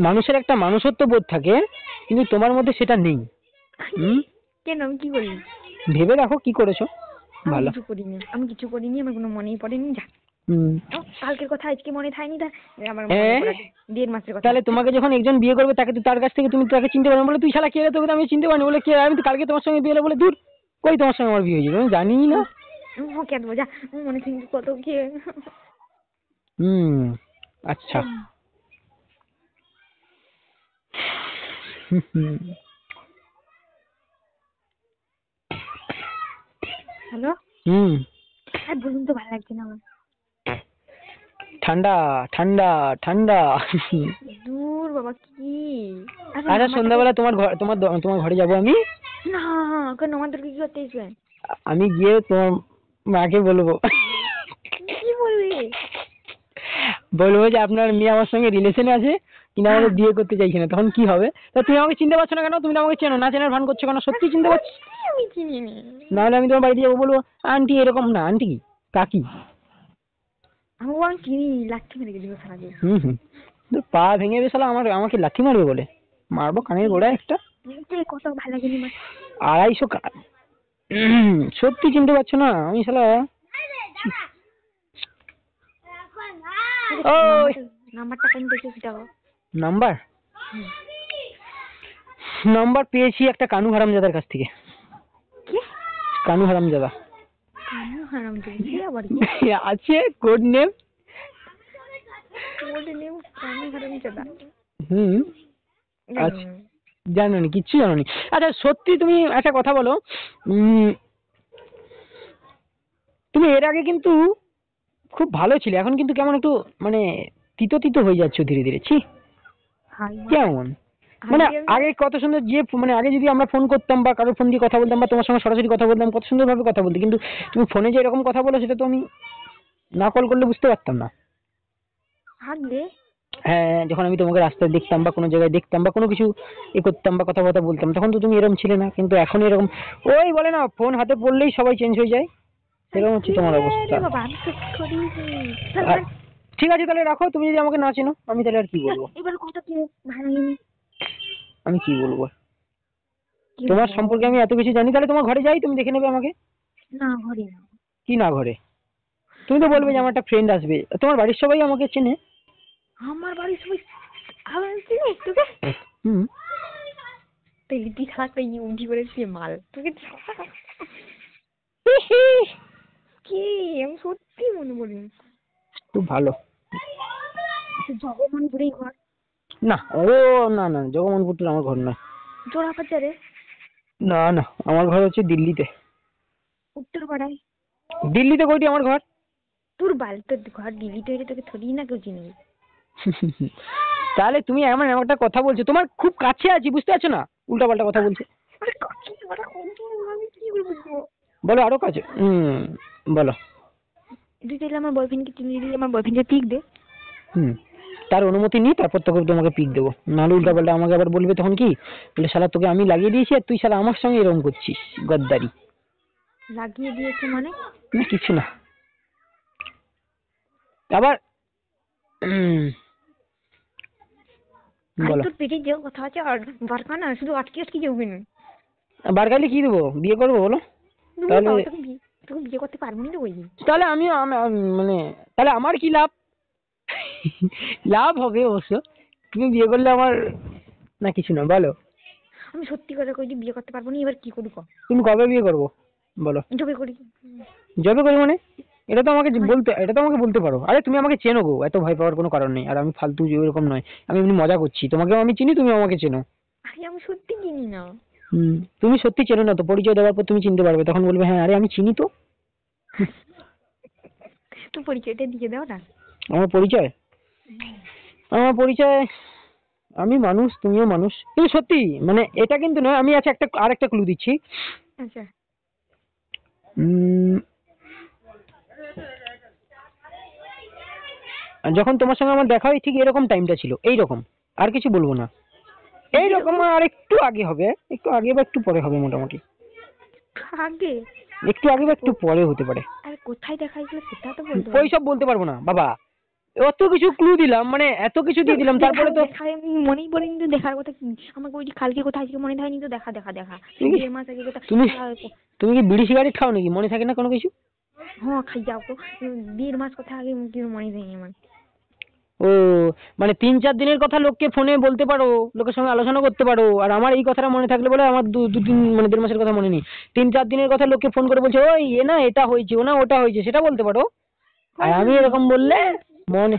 মানুষের একটা মানুষত্ব বোধ থাকে কিন্তু তোমার মধ্যে সেটা নেই কেন আমি কি করি ভেবে রাখো কি করেছো ভালো আমি কিছু করিনি আমার কোনো মনেই পড়েনি যা কালকের কথা আজকে মনে থাকেনি আমার 1.5 মাসের কথা তাহলে তোমাকে যখন একজন বিয়ে করবে তাকে তার কাছ থেকে তুমি তাকে চিনতে পারবে বলে তুই শালা কে রে তোকে আমি চিনতে পারিনি বলে কে আমি তো কালকে তোমার সঙ্গে বিয়ে হলো বলে দূর কই তোমার সঙ্গে আমার বিয়ে হয়েছিল আমি জানি না কেন যা মনে থাকি কত কে আচ্ছা হ্যালো বলুন তো ভালো লাগছে না আমার ঠান্ডা ঠান্ডা ঠান্ডা দূর বাবা কি আচ্ছা সন্ধ্যাবেলা তোমার ঘরে যাবো আমি না কেন আমাদেরকে কি করতে এসবে আমি গিয়ে তোমার মাকে বলবো কি বলবি বলবো যে আপনার মেয়ে আমার সঙ্গে রিলেশনে আছে কিন্তু আমাকে বিয়ে করতে চাইছে না তখন কি হবে তা তুমি আমাকে চিনতে পারছো না কেন তুমি আমাকে চেনো না চেনার ভান করছো কেন সত্যি চিনতে পারছো আমি চিনি নাহলে আমি তোমার বাড়িতে যাবো বলবো আন্টি এরকম না আন্টি কি কাকি আমি চিনি লাঠি মেরে গেলি সারাদিন পা ভেঙে গেছে আমাকে লাঠি মারবে বলে মারবো কানের গোড়ায় একটা কত ভালো লাগেনি 250 সত্যি চিনতে পারছো না আমি শালা নাম্বারটা কোন থেকে সেটাও নাম্বার পেয়েছি একটা কানু হারামজাদার কাছ থেকে কি কানু হারামজাদা আবার আছে কোড নেম কানু হারামজাদা আচ্ছা জানোনি কিচ্ছু জানোনি আচ্ছা সত্যি তুমি একটা কথা বলো তুমি এর আগে কিন্তু খুব ভালো ছিলে এখন কিন্তু কেমন একটু মানে তিতো তিতো হয়ে যাচ্ছে ধীরে ধীরে ছি কেমন মানে আগে কত সুন্দর মানে আগে যদি আমরা ফোন করতাম বা কারোর ফোন দিয়ে কথা বলতাম বা তোমার সঙ্গে সরাসরি কথা বলতাম কত সুন্দরভাবে কথা বলতে কিন্তু তুমি ফোনে যে এরকম কথা বলো সেটা তো আমি না কল করলে বুঝতে পারতাম না হ্যাঁ যখন আমি তোমাকে রাস্তায় দেখতাম বা কোনো জায়গায় দেখতাম বা কোনো কিছু করতাম বা কথাবার্তা বলতাম তখন তো তুমি এরকম ছিলে না কিন্তু এখন এরকম ওই বলে না ফোন হাতে পড়লেই সবাই চেঞ্জ হয়ে যায় সেরকম হচ্ছে তোমার অবস্থা ঠিক আছে তাহলে রাখো তুমি যদি আমাকে না চেনো আমি তাহলে আর কি বলবো এবার কথা কি ভালো আমি কি বলবো? কি তোমার বলবো? সম্পর্কে আমি এত কিছু জানি, তাহলে তোমার ঘরে যাই, তুমি দেখে নেবে আমাকে। না ঘরে না। কি না ঘরে? তুমি তো বলবে যে ঘরে আমার না। একটা ফ্রেন্ড আসবে, তোমার বাড়ির সবাই আমাকে চেনে। আমার বাড়ির সবাই আমার চিনি তোকে। হুম। তাইলে তুই থাকতে উঠি করে সে মাল তোকে কি আমি সত্যি মনে করি। খুব ভালো। জগমনপুরেই ঘর। না ও, না না, জগমোহনপুর আমার ঘর নয়। জোড়া বাজারে না না, আমার ঘর হচ্ছে দিল্লিতে। উত্তর পাড়ায়। দিল্লিতে কইটি আমার ঘর? তোর বাল তোর ঘর দিল্লিতে হইলে তোকে থরি না কেউ চিনবে। তাহলে তুমি এমন এমন একটা কথা বলছো, তোমার খুব কাছে আছি, বুঝতে পারছো না? উল্টা পাল্টা কথা বলছো। আরে কাকি ওরা কত আমি কি করে বুঝবো? বলো আরো কাছে। বলো। তুই তাহলে আমার বয়ফ্রেন্ডকে চিনিয়ে দিলে আমার বয়ফ্রেন্ডকে পিক দে। হুম। তার অনুমতি নিই, তারপর তোকে তোমাকে পিক দেবো, নাহলে উল্টা পাল্টা আমাকে আবার বলবে তখন কি, বলে শালা তোকে আমি লাগিয়ে দিয়েছি আর তুই শালা আমার সঙ্গে এরকম করছিস, গদ্দারি। লাগিয়ে দিয়েছে মানে? না কিছু না। আবার আরে বলো। তোর পেটে যে কথা আছে আর বারকা না শুধু আটকে আটকে যাবে না। বারগাইলে কি দেবো, বিয়ে করবো বলো? তাহলে তোকে বিয়ে করতে পারবো না তো ওই। তাহলে মানে তাহলে আমার কি লাভ? লাভ হবে অবশ্য, তুমি বিয়ে করলে আমার, না কিছু না, বলো। আমি সত্যি কথা কই যে বিয়ে করতে পারবো না, এবার কি করি ক? তুমি কবে বিয়ে করবো বলো? জবে করি। যবে করি মানে? এটা তো আমাকে বলতে পারো। আরে তুমি আমাকে চেনো গো, এত ভয় পাওয়ার কোনো কারণ নেই, আর আমি ফালতু এরকম নয়, আমি এমনি মজা করছি, তোমাকেও আমি চিনি, তুমি আমাকে চেনো। আরে আমি সত্যি চিনি না। তুমি সত্যি চেনো না তো, পরিচয় দেওয়ার পর তুমি চিনতে পারবে, তখন বলবে হ্যাঁ আরে আমি চিনি তো। তো পরিচয়টা দিয়ে দাও না। আমার পরিচয়, আমার পরিচয়, আমি মানুষ, তুমিও মানুষ, কিন্তু সত্যি মানে এটা কিন্তু নয়, আমি আচ্ছা আরেকটা ক্লু দিচ্ছি। আচ্ছা উম, যখন তোমার সঙ্গে আমার দেখা হয় ঠিক এরকম টাইমটা ছিল, এইরকম, আর কিছু বলবো না, এইরকম, আর একটু আগে হবে, একটু আগে বা একটু পরে হবে মোটামুটি, আগে একটু আগে বা একটু পরে হতে পারে। আরে কোথায় দেখা হয়েছিল সেটা তো বলতে হবে। ওইসব বলতে পারবো না বাবা, অত কিছু ক্লু দিলাম, মানে এত কিছু দিয়ে দিলাম, তারপরে তো আমি মনেই পড়েনি তো দেখার কথা কি আমাকে ওই কালকে কোথায় আজকে মনে থাকেনি তো দেখা দেখা দেখা তুমি 2 মাস আগে কোথায় তুমি কি বিড়ি সিগারেট খাও নাকি, মনে থাকে না কোনো কিছু? হ্যাঁ খাই যাও তো 1.5 মাস কোথায় আগে কিছু মনে থাকেনি আমার। ও, মানে 3-4 দিনের কথা লোককে ফোনে বলতে পারো, লোকের সঙ্গে আলোচনা করতে পারো, আর আমার এই কথাটা মনে থাকলে বলে আমার 2-3 মানে 1.5 মাসের কথা মনে নেই, 3-4 দিনের কথা লোককে ফোন করে বলছে ওই এ না এটা হয়েছে, ও না ওটা হয়েছে, সেটা বলতে পারো। আর আমি এরকম বললে মনে,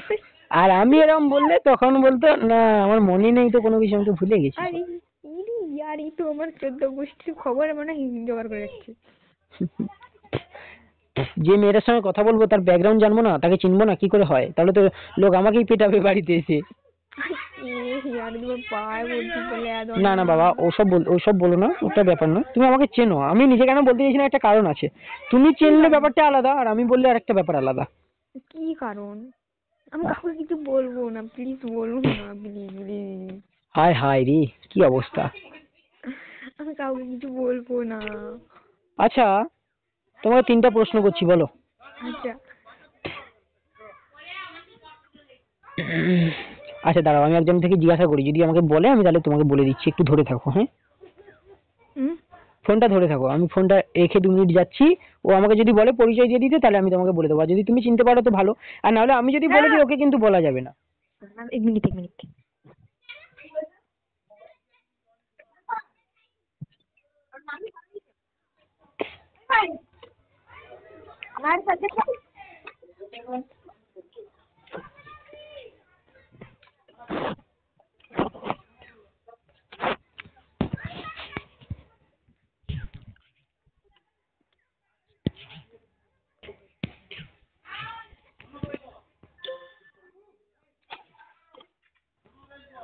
আর আমি এরকম বললে তখন বলতো না আমার মনে নেই তো কোনো কিছু, আমি তো ভুলে গেছি। আরে ইরি ইয়ার এই তো আমার 14 গোষ্ঠীর খবর মানে জোগাড় করে রাখছে। যে মেয়েটার সঙ্গে কথা বলবো তার ব্যাকগ্রাউন্ড জানবো না, তাকে চিনবো না, কি করে হয়? তাহলে তো লোক আমাকেই পেটাবে বাড়িতে এসে। ইয়ার তোমার পায়ে বলছি বলে এত না না বাবা, ওসব বলো না, ওটা ব্যাপার না, তুমি আমাকে চেনো, আমি নিজে কেন বলতে চাইছি না, একটা কারণ আছে, তুমি চেনলে ব্যাপারটা আলাদা, আর আমি বললে আরেকটা ব্যাপার আলাদা। কি কারণ? আমি কাউকে কিছু বলবো না, প্লিজ বলুন না, প্লিজ প্লিজ। হায় হায় রে, কি অবস্থা। আমি কাউকে কিছু বলবো না। আচ্ছা, তোমাকে 3টা প্রশ্ন করছি, বলো। আচ্ছা আচ্ছা দাঁড়াও, আমি একজন থেকে জিজ্ঞাসা করি, যদি আমাকে বলে আমি তাহলে তোমাকে বলে দিচ্ছি, একটু ধরে থাকো, হ্যাঁ? হুম ফোনটা ধরে থাকো, আমি ফোনটা রেখে 2 মিনিট যাচ্ছি, ও আমাকে যদি বলে পরিচয় দিয়ে দিতে তাহলে আমি তোমাকে বলে দেবো, আর যদি তুমি চিনতে পারো তো ভালো, আর নাহলে আমি যদি বলে দিই ওকে কিন্তু বলা যাবে না। 1 মিনিট 1 মিনিট। আমার সাথে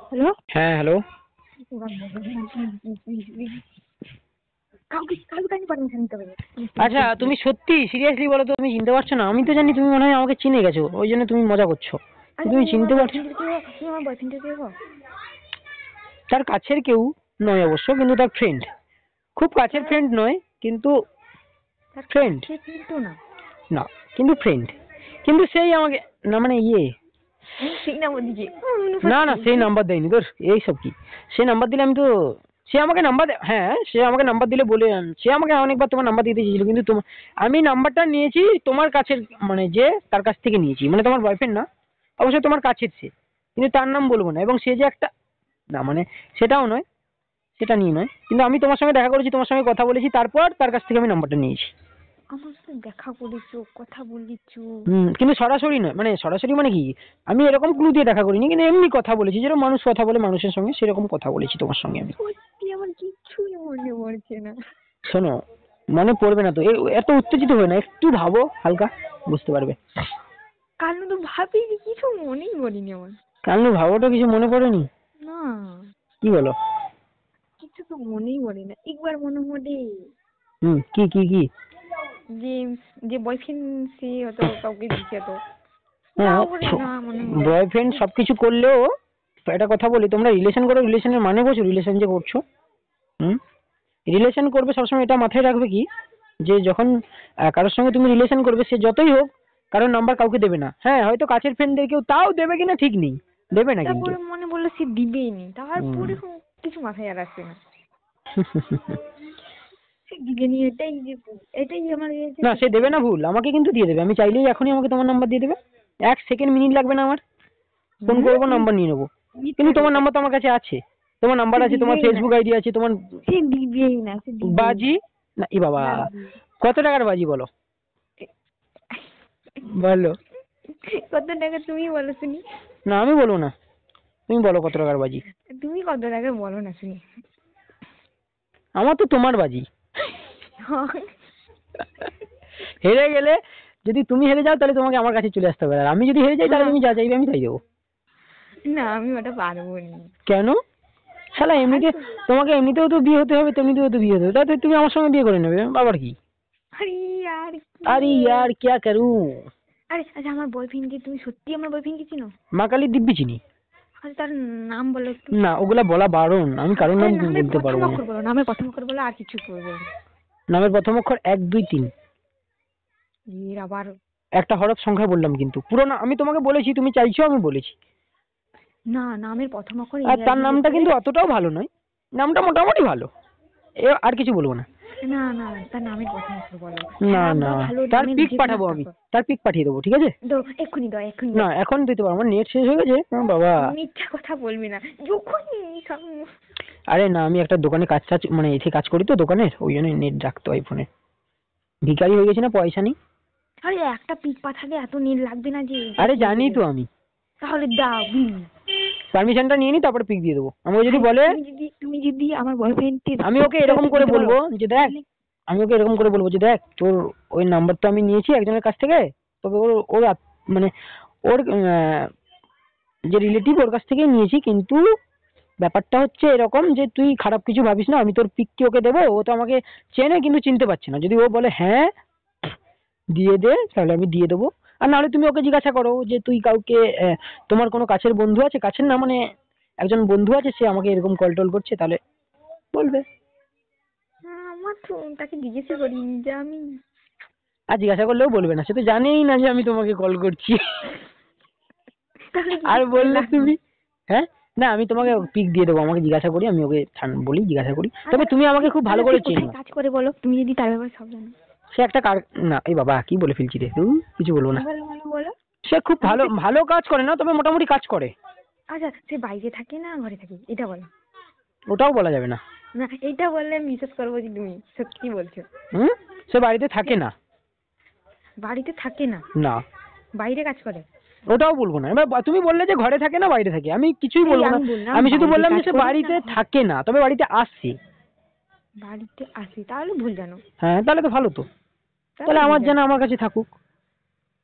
হ্যালো হ্যাঁ হ্যালো। কাউকে কাউকে পারমিশন নিতে হবে। আচ্ছা তুমি সত্যি সিরিয়াসলি বলো তো, তুমি চিনতে পারছো না? আমি তো জানি তুমি মনে হয় আমাকে চিনে গেছো, ওই জন্য তুমি মজা করছো, আরে তুমি চিনতে পারছো? তুমি আমার বয়ফ্রেন্ডের কেউ হও? তার কাছের কেউ নয় অবশ্য, কিন্তু তার ফ্রেন্ড, খুব কাছের ফ্রেন্ড নয় কিন্তু তার ফ্রেন্ড, কাছে কিন্তু না। না কিন্তু ফ্রেন্ড, কিন্তু সেই আমাকে, না মানে ইয়ে, সেই নাম্বার দিকে না না সেই নাম্বার দেয়নি তোর, এইসব কি, সে নাম্বার দিলে আমি তো, সে আমাকে নাম্বার, হ্যাঁ সে আমাকে নাম্বার দিলে বলে, সে আমাকে অনেকবার তোমার নাম্বার দিতে চেয়েছিল, কিন্তু তোমার, আমি নাম্বারটা নিয়েছি তোমার কাছের, মানে যে তার কাছ থেকে নিয়েছি, মানে তোমার বয়ফ্রেন্ড না, অবশ্যই তোমার কাছের সে, কিন্তু তার নাম বলবো না, এবং সে যে একটা, না মানে সেটাও নয়, সেটা নিয়ে নয়, কিন্তু আমি তোমার সঙ্গে দেখা করেছি, তোমার সঙ্গে কথা বলেছি, তারপর তার কাছ থেকে আমি নাম্বারটা নিয়েছি। আমার সাথে দেখা করেছো, কথা বলেছো? কিন্তু সরাসরি নয়, মানে সরাসরি মানে কি, আমি এরকম ক্লু দিয়ে দেখা করিনি, কিন্তু এমনি কথা বলেছি, যেরকম মানুষ কথা বলে মানুষের সঙ্গে, সেরকম কথা বলেছি তোমার সঙ্গে আমি। সত্যি আমার কিচ্ছুই মনে পড়ছে না। শোনো, মনে পড়বে না তো, এত উত্তেজিত হয় না, একটু ভাবো হালকা, বুঝতে পারবে। কাল তো ভাবিনি, কিছু মনেই করিনি আমার। কারণ ভাবোটা কিছু মনে পড়েনি? না, কি বলো? কিছু তো মনেই পড়ে না। একবার মনে পড়ে কি কি কি? যে যে বয়ফ্রেন্ড সে হয়তো কাউকে দিচ্ছে তো। হ্যাঁ, না মনে পড়ে। বয়ফ্রেন্ড সবকিছু করলেও একটা কথা বলি, তোমরা রিলেশন করো, রিলেশনের মানে বোঝো, রিলেশন যে করছো, রিলেশন করবে সবসময় এটা মাথায় রাখবে কি, যে যখন কারোর সঙ্গে তুমি রিলেশন করবে, সে যতই হোক কারোর নাম্বার কাউকে দেবে না। হ্যাঁ হয়তো কাছের ফ্রেন্ডদের কেউ তাও দেবে কিনা ঠিক নেই, দেবে না কিন্তু। তারপরে মনে বললো সে দিবেই নি, তারপরে কিছু মাথায় আর আসবে না। সে দিবে নি, এটাই আমার না সে দেবে না ভুল, আমাকে কিন্তু দিয়ে দেবে, আমি চাইলেই এখনই আমাকে তোমার নাম্বার দিয়ে দেবে, 1 সেকেন্ড মিনিট লাগবে না আমার, ফোন করবো নাম্বার নিয়ে নেবো। কিন্তু তোমার নাম্বার তো আমার কাছে আছে, তোমার নাম্বার আছে, তোমার ফেসবুক আইডি আছে, তোমার সে দিবেই না, সে দিবেই না। বাজি না, ই বাবা, কত টাকার বাজি বলো, বলো। কত টাকা তুমি বলো শুনি। না আমি বলবো না, তুমি বলো কত টাকার বাজি। তুমি কত টাকা বলো না শুনি। আমার তো তোমার বাজি। হেরে গেলে, যদি তুমি হেরে যাও তাহলে তোমাকে আমার কাছে চলে আসতে হবে, আর আমি যদি হেরে যাই তাহলে তুমি যা চাইবে আমি তাই দেবো। না আমি ওটা পারবো না। কেন? শালা এমনিতে, তোমাকে এমনিতেও তো বিয়ে হতে হবে, তেমনিতেও তো বিয়ে হতে হবে, তাহলে তুমি আমার সঙ্গে বিয়ে করে নেবে, আবার কি? আরে यार আরে यार क्या करूं? আরে আচ্ছা, আমার বয়ফ্রেন্ডকে তুমি সত্যি আমার বয়ফ্রেন্ডকে চিনো? মা কালী দিব্যি চিনি। আচ্ছা তার নাম বলো একটু। না ওগুলা বলা বারণ, আমি কারোর নাম নামের বলতে প্রথম পারবো না। অক্ষর বলো, নামের প্রথম অক্ষর বলো, আর কিছু বলবো না। নামের প্রথম অক্ষর 1 2 3। এর আবার একটা হরফ সংখ্যা বললাম, কিন্তু পুরো না, আমি তোমাকে বলেছি, তুমি চাইছো আমি বলেছি। না, নামের প্রথম অক্ষর আর তার ইংরাজি নামটা লিখলে- কিন্তু অতটাও ভালো নয়, নামটা মোটামুটি ভালো, আর কিছু বলবো না। না না, তার নামের প্রথম অক্ষর বলো। না খারাপ না, বা ভালো তার নামের পিক যে পাঠাবো কোনো আমি, একটা তার পিক পাঠিয়ে দেবো, ঠিক আছে? দাও, এক্ষুনি দাও, এক্ষুনি না দাও। এখন দিতে পারবো, আমার নেট শেষ হয়ে গেছে, বাবা। মিথ্যা কথা বলবি না, যখনই আরে না, আমি একটা দোকানে কাজ মানে এসে কাজ করি তো দোকানের, ওই জন্য নেট রাখতে হয় ফোনে, ভিখারি হয়ে গেছি না, পয়সা নেই। আরে একটা পিক পাঠালে এত নেট লাগবে না যে। আরে জানি তো আমি, তাহলে দাও please। পারমিশনটা নিয়ে নি তারপর পিক দিয়ে দেবো। আমাকে যদি বলে, তুমি যদি আমার বয়ফ্রেন্ডকে আমি ওকে এরকম করে বলবো যে দেখ, আমি ওকে এরকম করে বলবো যে দেখ, তোর ওই নাম্বার তো আমি নিয়েছি একজনের কাছ থেকে, তবে ওর ওর মানে ওর যে রিলেটিভ ওর কাছ থেকেই নিয়েছি, কিন্তু ব্যাপারটা হচ্ছে এরকম যে তুই খারাপ কিছু ভাবিস না, আমি তোর পিক কি ওকে দেবো, ও তো আমাকে চেনে কিন্তু চিনতে পারছে না, যদি ও বলে হ্যাঁ দিয়ে দে তাহলে আমি দিয়ে দেবো, আর নাহলে তুমি ওকে জিজ্ঞাসা করো যে তুই কাউকে তোমার কোনো কাছের বন্ধু আছে, কাছের না মানে একজন বন্ধু আছে, সে আমাকে এরকম কল টল করছে, তাহলে বলবে। আমার তো তাকে জিজ্ঞাসা করিনি যে আমি। আর জিজ্ঞাসা করলেও বলবে না, সে তো জানেই না যে আমি তোমাকে কল করছি। আর বললে তুমি, হ্যাঁ না আমি তোমাকে পিক দিয়ে দেবো, আমাকে জিজ্ঞাসা করি, আমি ওকে বলি জিজ্ঞাসা করি, তবে তুমি আমাকে খুব ভালো করে চেনো। কাজ করে বলো, তুমি যদি তার ব্যাপারে সব জানো। সে একটা না এই বাবা কি বলে ফেলছি রে, কিছু বলবো না। বলো। সে খুব ভালো ভালো কাজ করে না, তবে মোটামুটি কাজ করে। আচ্ছা সে বাইরে থাকে না ঘরে থাকে, এটা বলো। ওটাও বলা যাবে না। না এটা বললে আমি বিশ্বাস করবো যে তুমি সত্যি বলছো। সে বাড়িতে থাকে না। বাড়িতে থাকে না? না। বাইরে কাজ করে? ওটাও বলবো না। এবার তুমি বললে যে ঘরে থাকে না বাইরে থাকে, আমি কিছুই বলবো না, আমি শুধু বললাম যে সে বাড়িতে থাকে না, তবে বাড়িতে আসে। বাড়িতে আসে, তাহলে ভুল জানো। হ্যাঁ তাহলে তো ভালো তো, তাহলে আমার জানা আমার কাছে থাকুক।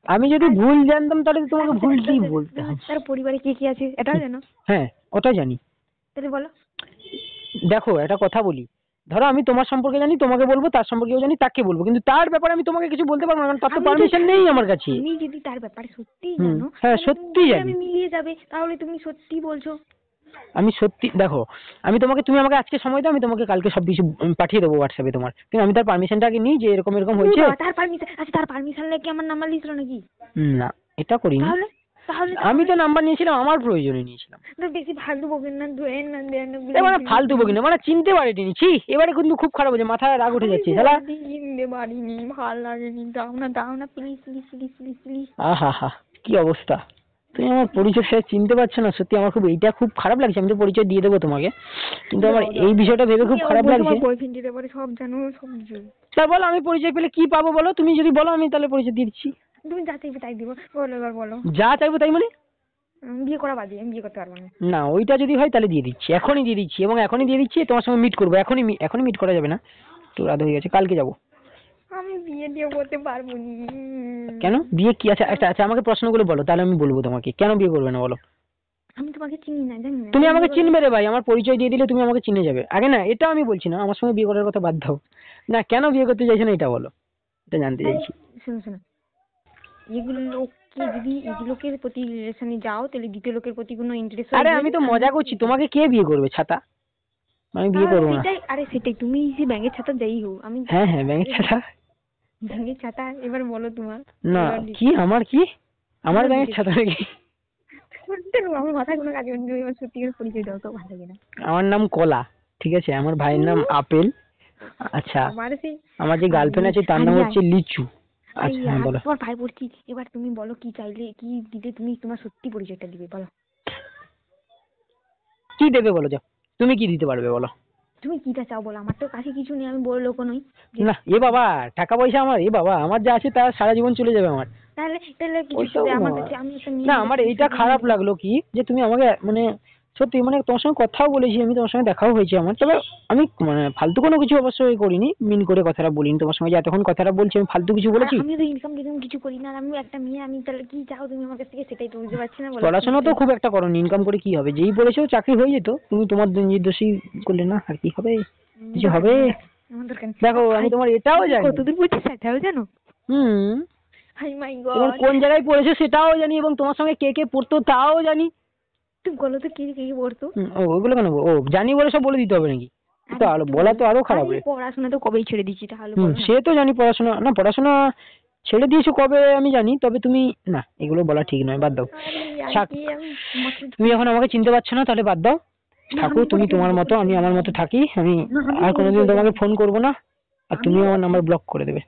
আমি যদি ভুল জানতাম তাহলে তো তোমাকে ভুলটাই বলতে হবে। তার পরিবারে কে কে আছে এটাও জানো? হ্যাঁ ওটা জানি। তাহলে বলো। দেখো একটা কথা বলি, ধরো আমি তোমার সম্পর্কে জানি, তোমাকে বলবো, তার সম্পর্কেও জানি, তাকে বলবো, কিন্তু তার ব্যাপারে আমি তোমাকে কিছু বলতে পারবো না, কারণ তার তো পারমিশন নেই আমার কাছে। তুমি যদি তার ব্যাপারে সত্যিই জানো, হ্যাঁ সত্যি জানি, আমি মিলিয়ে যাবে, তাহলে তুমি সত্যি বলছো। আমি সত্যি, দেখো আমি তোমাকে, তুমি আমাকে আজকে সময় দাও, আমি তোমাকে কালকে সব কিছু পাঠিয়ে দেবো হোয়াটসঅ্যাপে তোমার, কিন্তু আমি তার পারমিশনটা আগে নিই যে এরকম এরকম হয়েছে। তার পারমিশন, আচ্ছা তার পারমিশন লাগে আমার নাম্বার লিখলো নাকি? না এটা করিনি। তাহলে তাহলে আমি তো নাম্বার নিয়েছিলাম আমার প্রয়োজনে নিয়েছিলাম। তো বেশি ফালতু বকেন না, ধোয়েন না, দেন না, এবার ফালতু বকি না, মানে চিনতে পারিনি। ছি, এবারে কিন্তু খুব খারাপ হয়েছে, মাথায় রাগ উঠে যাচ্ছে শালা। কিনতে পারিনি, ভাল লাগেনি, দাও না please please please please please. আহা হা, কি অবস্থা! তুমি আমার পরিচয় সে চিনতে পারছো না, সত্যি আমার খুব এইটা খুব খারাপ লাগছে। আমি তো পরিচয় দিয়ে দেবো তোমাকে, কিন্তু আমার এই বিষয়টা ভেবে খুব খারাপ লাগছে। বয়ফ্রেন্ডের ব্যাপারে সব জানো, সব কিছু। তা বলো, আমি পরিচয় পেলে কি পাবো বলো? তুমি যদি বলো আমি তাহলে পরিচয় দিয়ে দিচ্ছি। তুমি যা চাইবে তাই দিব, বলো এবার বলো। যা চাইবো তাই মানে? বিয়ে করা বাদ দিয়ে আমি বিয়ে করতে পারবো না। না, ওইটা যদি হয় তাহলে দিয়ে দিচ্ছি, এখনই দিয়ে দিচ্ছি, এবং এখনই দিয়ে দিচ্ছি। তোমার সঙ্গে মিট করবো এখনই, এখনই মিট করা যাবে না, তো রাত হয়ে গেছে, কালকে যাবো। আমি বিয়ে দিয়ে করতে পারবো না। কেন বিয়ে কি? আচ্ছা আচ্ছা আচ্ছা, আমাকে প্রশ্নগুলো বলো, তাহলে আমি বলবো তোমাকে কেন বিয়ে করবে না, বলো। আমি তোমাকে চিনি না, জানি না। তুমি আমাকে চিনবে রে ভাই, আমার পরিচয় দিয়ে দিলে তুমি আমাকে চিনে যাবে। আগে না, এটা আমি বলছি না আমার সঙ্গে বিয়ে করার কথা বাদ দাও, না কেন বিয়ে করতে চাইছো না এটা বলো, এটা জানতে চাইছি। শোনো শোনো, এগুলোকে প্রতি রিলেশনে যাও তাহলে দ্বিতীয় লোকের প্রতি কোনো ইন্টারেস্ট। আরে আমি তো মজা করছি, তোমাকে কে বিয়ে করবে ছাতা? আমি বিয়ে করবো না। সেটাই, আরে সেটাই, তুমি যে ব্যাঙের ছাতা যাই হোক, আমি হ্যাঁ হ্যাঁ, ব্যাঙের ছাতা। ব্যাঙের ছাতা, এবার বলো তোমার। না কি আমার কি আমার ব্যাঙের ছাতা নাকি? আমার মাথায় কোনো কাজ করছে, এবার সত্যি করে পরিচয় দাও তো, ভালো লাগে না। আমার নাম কলা, ঠিক আছে, আমার ভাইয়ের নাম আপেল। আচ্ছা, আমার যে গার্লফ্রেন্ড আছে তার নাম হচ্ছে লিচু। আচ্ছা হ্যাঁ বলো। তোমার ভাই পড়ছি, এবার তুমি বলো কি চাইলে, কি দিলে তুমি তোমার সত্যি পরিচয়টা দিবে, বলো। কি দেবে বলো, যাও তুমি কি দিতে পারবে বলো। তুমি কিটা চাও বলো, আমার তো কাছে কিছু নেই, আমি বড় লোক নই। না এ বাবা, টাকা পয়সা আমার, এ বাবা আমার যা আছে তা সারা জীবন চলে যাবে আমার। তাহলে তাহলে কিছু ওইসব দেবে আমার না। কাছে, আমি একটা না আমার এইটা খারাপ লাগলো কি, যে তুমি আমাকে মানে সত্যি মানে তোমার সঙ্গে কথাও বলেছি আমি, তোমার সঙ্গে দেখাও হয়েছে আমার, তবে আমি মানে ফালতু কোনো কিছু অবশ্যই করিনি, মিন করে কথাটা বলিনি তোমার সঙ্গে, যে এতক্ষণ কথাটা বলছি আমি ফালতু কিছু বলেছি? আমি তো ইনকাম টিনকাম কিছু করি না, আমি একটা মেয়ে, আমি তাহলে কি চাও তুমি আমার কাছ থেকে, সেটাই তো বুঝতে পারছি না। বলো পড়াশোনা তো খুব একটা করোনি, ইনকাম করে কি হবে? যেই বলেছো চাকরি হয়ে যেত, তুমি তোমার নির্দোষী করলে না, আর কি হবে? কিছু হবে? আমার দরকার নেই। দেখো আমি তোমার এটাও জানি। কতদূর পড়ছি সেটাও জানো? হুম, হাই মাই এবং গড। কোন জায়গায় পড়েছো সেটাও জানি, এবং তোমার সঙ্গে কে কে পড়তো তাও জানি। তুমি বলো তো কে কে পড়তো? ও ওইগুলো কেন ও জানি বলে সব বলে দিতে হবে নাকি? তো আরো বলা তো আরো খারাপ রে। পড়াশোনা তো কবেই ছেড়ে দিচ্ছি, তাহলে হুম, বলো না। সে তো জানি, পড়াশোনা না, পড়াশোনা ছেড়ে দিয়েছো কবে আমি জানি, তবে তুমি না, এগুলো বলা ঠিক নয়, বাদ দাও। থাক, তুমি এখন আমাকে চিনতে পারছো না, তাহলে বাদ দাও, থাকো তুমি তোমার মতো, আমি আমার মতো থাকি। আমি আর কোনোদিন তোমাকে ফোন করবো না, আর তুমি আমার নাম্বার ব্লক করে দেবে,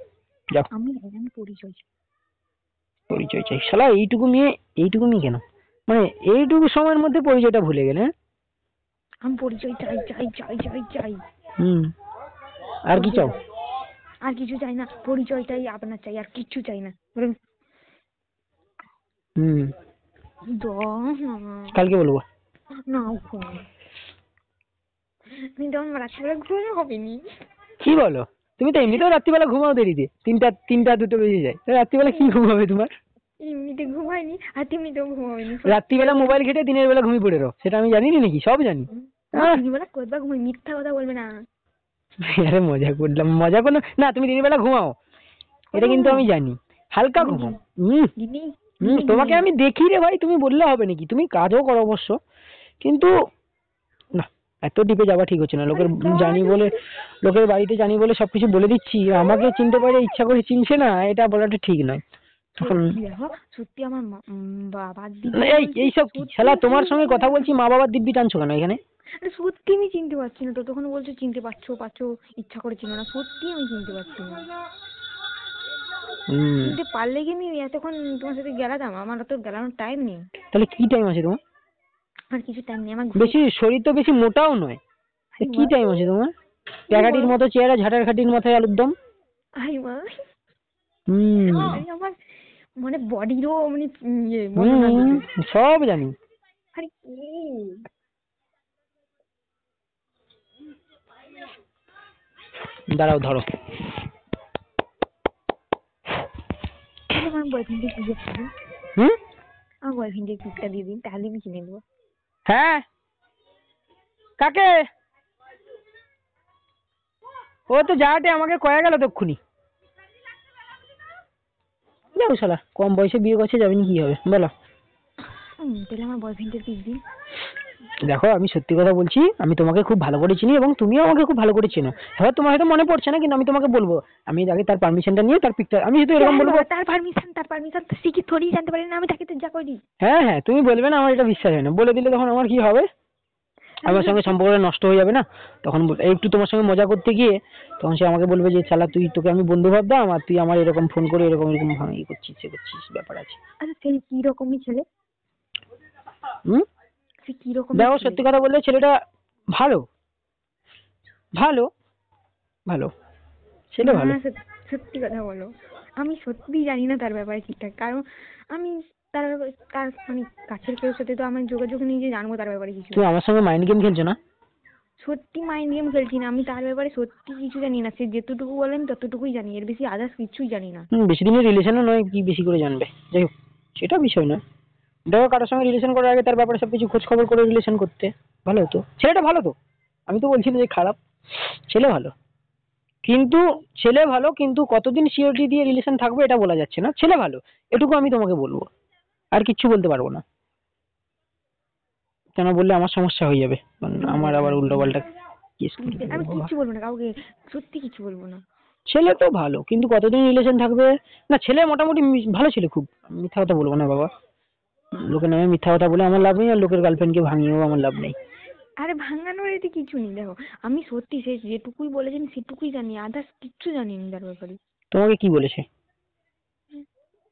যাও। আমি পরিচয় পরিচয় চাই শালা, এইটুকু মেয়ে কেন, মানে এইটুকু সময়ের মধ্যে পরিচয়টা ভুলে গেলে? আমি পরিচয় চাই চাই চাই চাই চাই। হুম, আর কি চাও? আর কিছু চাই না, পরিচয়টাই আপনার চাই, আর কিচ্ছু চাই না। হুম, কালকে বলবো না, আমি তখন রাত্রিবেলা ঘুমানো হবে নি। কি বলো? তুমি তো এমনিতেও রাত্রিবেলা ঘুমাও দেরিতে, তিনটা দুটো বেজে যায়, রাত্রিবেলা কি ঘুমাবে তোমার? এমনিতে ঘুমাইনি, আর এমনিতেও ঘুমাইনি। রাত্রিবেলা মোবাইল ঘেটে দিনের বেলা ঘুমিয়ে পড়ে রো, সেটা আমি জানি নাকি? সব জানি। দিনের বেলা কতবার ঘুমাই, মিথ্যা কথা বলবে না। আরে মজা করলাম, মজা করো না, তুমি দিনের বেলা ঘুমাও এটা কিন্তু আমি জানি, হালকা ঘুমাও। তোমাকে আমি দেখি রে ভাই, তুমি বললে হবে নাকি? তুমি কাজও করো অবশ্য, কিন্তু না, এত ডিপে যাওয়া ঠিক হচ্ছে না। জানি বলে, লোকের বাড়িতে জানি বলে সবকিছু বলে দিচ্ছি, আমাকে চিনতে পারে ইচ্ছা করে চিনছে না, এটা বলাটা ঠিক নয়। সত্যি আমার বাবার এইসব কি শালা, তোমার সঙ্গে কথা বলছি, মা বাবার দিব্যি টানছো কেন এখানে? সত্যি আমি চিনতে পারছি না, ততক্ষণ বলছো চিনতে পারছো, ইচ্ছা করে চিনো না, সত্যি আমি চিনতে পারছি না। চিনতে পারলে কি আমি এতক্ষণ তোমার সাথে গেলাম? আমার তো গেলানোর টাইম নেই। তাহলে কি টাইম আছে তোমার? আর কিছু টাইম নেই আমার। বেশি শরীর তো বেশি মোটাও নয়, কি টাইম আছে তোমার? ট্যাগাটির মতো চেহারা, ঝাঁটার খাটির মাথায় আলুর দম। আমার মানে বডিরও মানে সব জানি। আরে কি দাঁড়াও, ধরো। আমার বয়ফ্রেন্ডের পিকটা দিন, আমার বয়ফ্রেন্ডের পিকটা দিয়ে দিন, তাহলে আমি চিনে নেবো। হ্যাঁ, কাকে? ও তো যাটে আমাকে কয়ে গেল তক্ষুনি। যাও শালা, কম বয়সে বিয়ে করছে, যাবেন কি হবে বলো? তাহলে আমার বয়ফ্রেন্ডের পিক দিন। দেখো আমি সত্যি কথা বলছি, আমি তোমাকে খুব ভালো করে চিনি এবং তুমিও আমাকে খুব ভালো করে চেনো। এবার তোমার হয়তো মনে পড়ছে না, কিন্তু আমি তোমাকে বলবো, আমি আগে তার পারমিশনটা নিয়ে তার পিকটা আমি শুধু এরকম বলবো। তার পারমিশন তো সে কি থোড়ি জানতে পারে না আমি তাকে তো যা করি। হ্যাঁ হ্যাঁ, তুমি বলবে না, আমার এটা বিশ্বাস হয় না, বলে দিলে তখন আমার কি হবে, আমার সঙ্গে সম্পর্কটা নষ্ট হয়ে যাবে না? তখন একটু তোমার সঙ্গে মজা করতে গিয়ে তখন সে আমাকে বলবে যে শালা তুই, তোকে আমি বন্ধু ভাবতাম আর তুই আমার এরকম ফোন করে এরকম এরকম ই করছিস, সে করছিস, ব্যাপার আছে। আচ্ছা সে কি রকমই ছেলে? হুম, সে কি রকম? দেখো সত্যি কথা বললে ছেলেটা ভালো, ভালো, ভালো ছেলে, ভালো। সত্যি কথা বলো, আমি সত্যি জানি না তার ব্যাপারে ঠিকঠাক, কারণ আমি তার তার মানে কাছের কেউ সাথে তো আমার যোগাযোগ নেই যে জানবো তার ব্যাপারে কিছু। তুই আমার সঙ্গে মাইন্ড গেম খেলছো না? সত্যি মাইন্ড গেম খেলছি না, আমি তার ব্যাপারে সত্যি কিছু জানি না। সে যেতটুকু বলেন ততটুকুই জানি, এর বেশি আদার্স কিছুই জানি না। বেশি দিনের রিলেশনও নয়, কি বেশি করে জানবে? যাই হোক, সেটা বিষয় না। দেখো কারোর সঙ্গে রিলেশন করার আগে তার ব্যাপারে সবকিছু খোঁজ খবর করে রিলেশন করতে ভালো হতো। ছেলেটা ভালো তো, আমি তো বলছি না যে খারাপ, ছেলে ভালো, কিন্তু ছেলে ভালো কিন্তু কতদিন সিওরিটি দিয়ে রিলেশন থাকবে এটা বলা যাচ্ছে না। ছেলে ভালো, এটুকু আমি তোমাকে বলবো, আর কিচ্ছু বলতে পারবো না, কেন বললে আমার সমস্যা হয়ে যাবে, আমার আবার উল্টো পাল্টা কেস করে দেবে আমি বাবা। কিচ্ছু বলবো না কাউকে, সত্যি কিছু বলবো না। ছেলে তো ভালো কিন্তু কতদিন রিলেশন থাকবে না, ছেলে মোটামুটি ভালো ছেলে, খুব মিথ্যা কথা বলবো না বাবা, লোকের নামে মিথ্যা কথা বলে আমার লাভ নেই, আর লোকের গার্লফ্রেন্ডকে ভাঙিয়েও আমার লাভ নেই। আরে ভাঙানোর এতে কিছু নেই, দেখো আমি সত্যি সে যেটুকুই বলেছেন সেটুকুই জানি, আদার্স কিচ্ছু জানি না তার ব্যাপারে। তোমাকে কি বলেছে?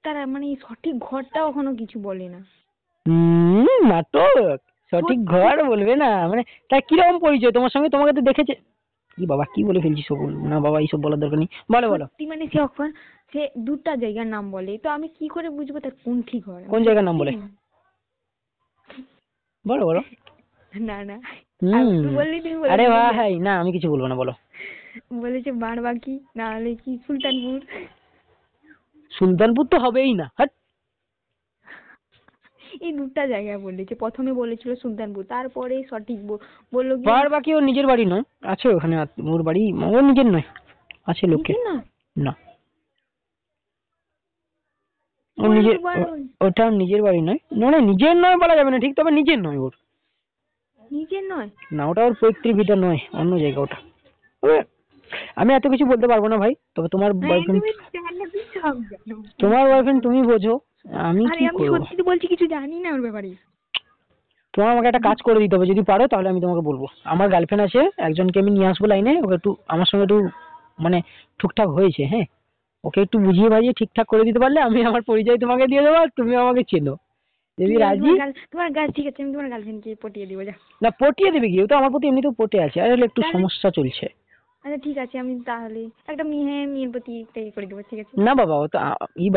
তারা মানে সঠিক ঘরটাও এখনো কিছু বলে না। নাটক, সঠিক ঘর বলবে না মানে, তার কিরকম পরিচয় তোমার সঙ্গে? তোমাকে তো দেখেছে। কি বাবা কি বলে ফেলছি সব, না বাবা এইসব বলার দরকার নেই, বলো বলো। সত্যি মানে সে এখন সে দুটা জায়গার নাম বলে, তো আমি কি করে বুঝবো তার কোনটি ঘর? কোন জায়গার নাম বলে? বলো বলো। না না, হুম, তুমি বললেই তুমি বলে আরে দিলে। ভাই না, আমি কিছু বলবো না, বলো। বলেছে বারবাকি, না হলে কি সুলতানপুর। সুলতানপুর তো হবেই না, হাট। এই দুটা জায়গা বলেছে, প্রথমে বলেছিল সুলতানপুর, তারপরে সঠিক বললো কি আর বাকি ওর নিজের বাড়ি নয়, আছে ওখানে ওর বাড়ি, ওর নিজের নয়, আছে লোকে। না না, ওর নিজের, ওটা ওর নিজের বাড়ি নয়, মানে নিজের নয় বলা যাবে না ঠিক, তবে নিজের নয় ওর। নিজের নয় না, ওটা ওর পৈতৃক ভিটা নয়, অন্য জায়গা ওটা। তবে আমি এত কিছু বলতে পারবো না ভাই, তবে তোমার বয়ফ্রেন্ড, তোমার বয়ফ্রেন্ড তুমি বোঝো, আমি আরে কি আমি করবো? সত্যি তো বলছি কিছু জানি না ওর ব্যাপারে। তোমার আমাকে একটা কাজ করে দিতে হবে, যদি পারো তাহলে আমি তোমাকে বলবো। আমার গার্লফ্রেন্ড আছে একজনকে, আমি নিয়ে আসবো লাইনে, ওকে একটু আমার সঙ্গে একটু মানে ঠিকঠাক হয়েছে, হ্যাঁ, ওকে একটু বুঝিয়ে ভাজিয়ে ঠিকঠাক করে দিতে পারলে আমি আমার পরিচয় তোমাকে দিয়ে দেবো, আর তুমি আমাকে চেনো, যদি রাজি। তোমার গার্ল ঠিক আছে, আমি তোমার গার্লফ্রেন্ডকে পটিয়ে দিব, যা। না পটিয়ে দেবে কি, ও তো আমার প্রতি এমনিতেও পটে আছে, আর হলে একটু সমস্যা চলছে। আচ্ছা ঠিক আছে, আমি তাহলে একটা মেয়ের প্রতি একটা ইয়ে করে দেবো, ঠিক আছে। না বাবা, ও তো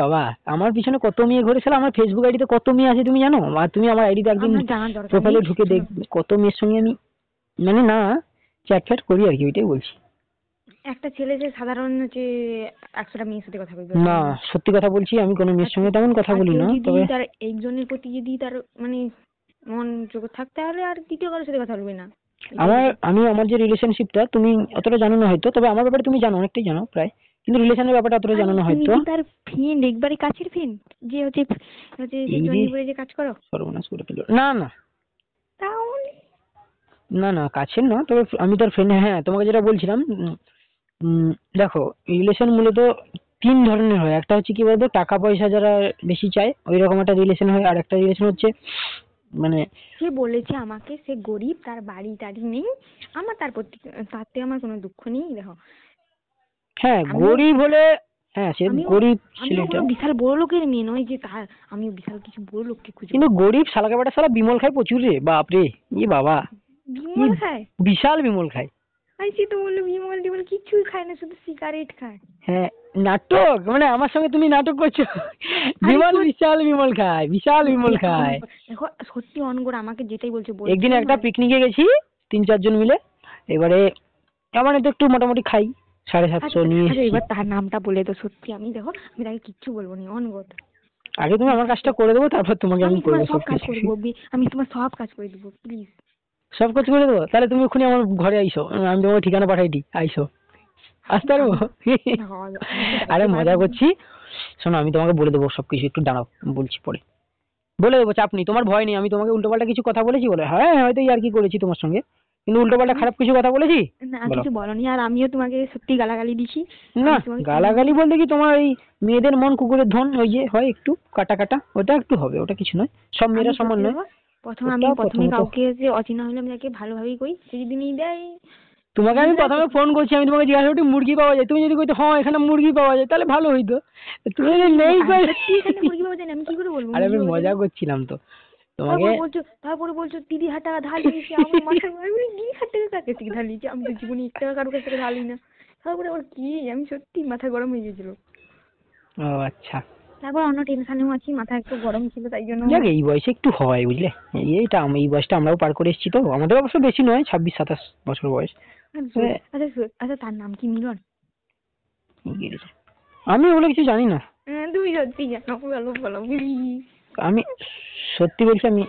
বাবা, আমার পিছনে কত মেয়ে ঘুরে, আমার ফেসবুক আইডিতে কত মেয়ে আছে তুমি জানো? আর তুমি আমার আইডিতে একদিন আমার জানার দরকার প্রোফাইলে নেই। ঢুকে দেখ কত মেয়ের সঙ্গে আমি মানে না চ্যাট ফ্যাট করি আর কি, ওইটাই বলছি। একটা ছেলে যে সাধারণ হচ্ছে 100টা মেয়ের সাথে কথা বলবে না সত্যি কথা বলছি, আমি কোনো মেয়ের সঙ্গে তেমন কথা বলি না, তবে তার একজনের প্রতি যদি তার মানে মন যোগ থাকতে হলে আর দ্বিতীয় কারোর সাথে কথা বলবে না। আমি আমার যে রিলেশনশিপটা তুমি অতটা জানো না হয়তো, তবে আমার ব্যাপারে তুমি জানো, অনেকটাই জানো প্রায়, কিন্তু রিলেশনের ব্যাপারটা অতটা জানো না হয়তো। তুমি কি তার ফ্রেন্ড, একবারে কাছের ফ্রেন্ড, যে হচ্ছে হচ্ছে যে জনিপুরে যে কাজ করো? সর্বনাশ করে ফেলো, না না তাহলে না না কাছের না, তবে আমি তার ফ্রেন্ড। হ্যাঁ তোমাকে যেটা বলছিলাম, দেখো রিলেশন মূলত তিন ধরনের হয়, একটা হচ্ছে কি বলতো, টাকা পয়সা যারা বেশি চায় ওই রকম একটা রিলেশন হয়, আর একটা রিলেশন হচ্ছে মানে, সে বলেছে আমাকে সে গরিব, তার বাড়ি টাড়ি নেই, আমার তার প্রতি তাতে আমার কোনো দুঃখ নেই। দেখো হ্যাঁ গরিব হলে, হ্যাঁ সে গরিব ছেলেটা বিশাল বড় লোকের মেয়ে নয় যে তার, আমি বিশাল কিছু বড় লোককে খুঁজে, কিন্তু গরিব শালাকে বেটা, শালা বিমল খায় প্রচুর রে, বাপ রে, বাবা বিমল খায়, বিশাল বিমল খায়। আই সে তো বললো বিমল টিমল কিছুই খায় না, শুধু সিগারেট খায়। হ্যাঁ নাটক, মানে আমার সঙ্গে তুমি নাটক করছো, বিমল বিশাল বিমল খায়, বিশাল বিমল খায়। দেখো সত্যি অনগর আমাকে যেটাই বলছে একদিন একটা পিকনিকে গেছি 3-4 জন মিলে, এবারে আমার তো একটু মোটামুটি খাই, 750 নিয়ে এসেছি। এবার তার নামটা বলে তো, সত্যি আমি দেখো আমি তাকে কিচ্ছু বলবো না, অনগর। আগে তুমি আমার কাজটা করে দেবো, তারপর তোমাকে আমি করবো সব কাজ। আমি তোমার সব কাজ করে দেবো, প্লিজ। সব কাজ করে দেবো, তাহলে তুমি ওখানে আমার ঘরে আইসো, আমি তোমার ঠিকানা পাঠাই দিই, আইসো, আসতে পারবো? আরে মজা করছি, শোনো আমি তোমাকে বলে দেবো সবকিছু, একটু দাঁড়াও বলছি পরে। বলে দেবো, চাপ নেই, তোমার ভয় নেই। আমি তোমাকে উল্টোপাল্টা কিছু কথা বলেছি বলে? হ্যাঁ হয়তো আর কি করেছি তোমার সঙ্গে, কিন্তু উল্টোপাল্টা খারাপ কিছু কথা বলেছি? না বলো। কিছু বলনি, আর আমিও তোমাকে সত্যি গালাগালি দিছি। না, আমি তোমাকে গালাগালি বলতে কি, তোমার ওই মেয়েদের মন কুকুরের ধন, ওই যে হয় একটু কাটা কাটা, ওটা একটু হবে, ওটা কিছু নয়, সব মেয়েরা আমি সমান সত্যি নয়। বলবো, আমি ওটা প্রথমে প্রথমত, কাউকে যে অচেনা হলে আমি তাকে ভালোভাবেই কই, সে যদি নিয়ে দেয় তোমাকে আমি প্রথমে ফোন করছি, আমি তোমাকে জিজ্ঞাসা করছি মুরগি পাওয়া যায়, তুমি যদি কইতো হ্যাঁ এখানে মুরগি পাওয়া যায় তাহলে ভালো হইতো, তুমি যদি নেই কই। সত্যি এখানে মুরগি পাওয়া যায় না, আমি কি করে বলবো আরে মুরগি আমি পাওয়া যায় মজা না? করছিলাম তো তোমাকে। তারপরে বলছো দিদি হাত টাকা ধার নিয়েছে আমার মাথায়, আমি বলি, দিদি হাত টাকা কার কাছ থেকে ধার নিয়েছে? আমি তো জীবনে 1 টাকা কারোর কাছ থেকে ধার নিই না। তারপরে আবার কি, আমি সত্যি মাথা গরম হয়ে গেছিল। ও আচ্ছা, তারপর অন্য টেনশনেও আছি, মাথা একটু গরম ছিল তাই জন্য। যাক এই বয়সে একটু হয় বুঝলে, এইটা এই বয়সটা আমরাও পার করে এসেছি তো, আমাদের অবশ্য বেশি নয়, 26-27 বছর বয়স। আচ্ছা তার নাম কি মিলন? আমি ওগুলো কিছু জানি না, তুমি সত্যি জানো, বলো বলো প্লিজ। আমি সত্যি বলছি আমি।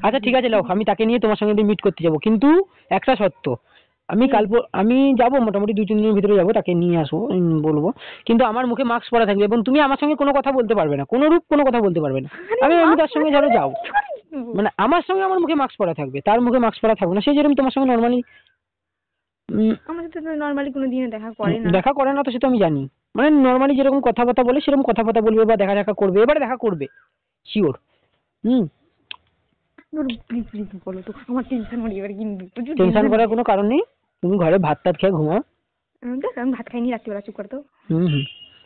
আচ্ছা ঠিক আছে, লাও, আমি তাকে নিয়ে তোমার সঙ্গে মিট করতে যাব, কিন্তু একটা শর্ত, আমি যাব মোটামুটি 2-3 দিনের ভিতরে যাব, তাকে নিয়ে আসবো, বলবো, কিন্তু আমার মুখে মাস্ক পরা থাকবে এবং তুমি আমার সঙ্গে কোনো কথা বলতে পারবে না, কোনো রূপ কোনো কথা বলতে পারবে না। আমি তার সঙ্গে ধরো যাও, মানে আমার সঙ্গে আমার মুখে মাস্ক পরা থাকবে, তার মুখে মাস্ক পরা থাকবে না। সে যেরকম তোমার সঙ্গে নর্মালি আমার সাথে তো নর্মালি কোনো দিনে দেখা করে না। দেখা করে না, তো সেটা আমি জানি, মানে নর্মালি যেরকম কথাবার্তা বলে সেরকম কথাবার্তা বলবে বা দেখা দেখা করবে, এবারে দেখা করবে শিওর। হুম। প্লিজ প্লিজ বলো তো, আমার টেনশন হয়ে এবার কিন্তু প্রচুর টেনশন করার কোনো কারণ নেই, তুমি ঘরে ভাত টাত খেয়ে ঘুমাও। দেখ আমি ভাত খাইনি রাত্রিবেলা, চুপ করতো। হুম।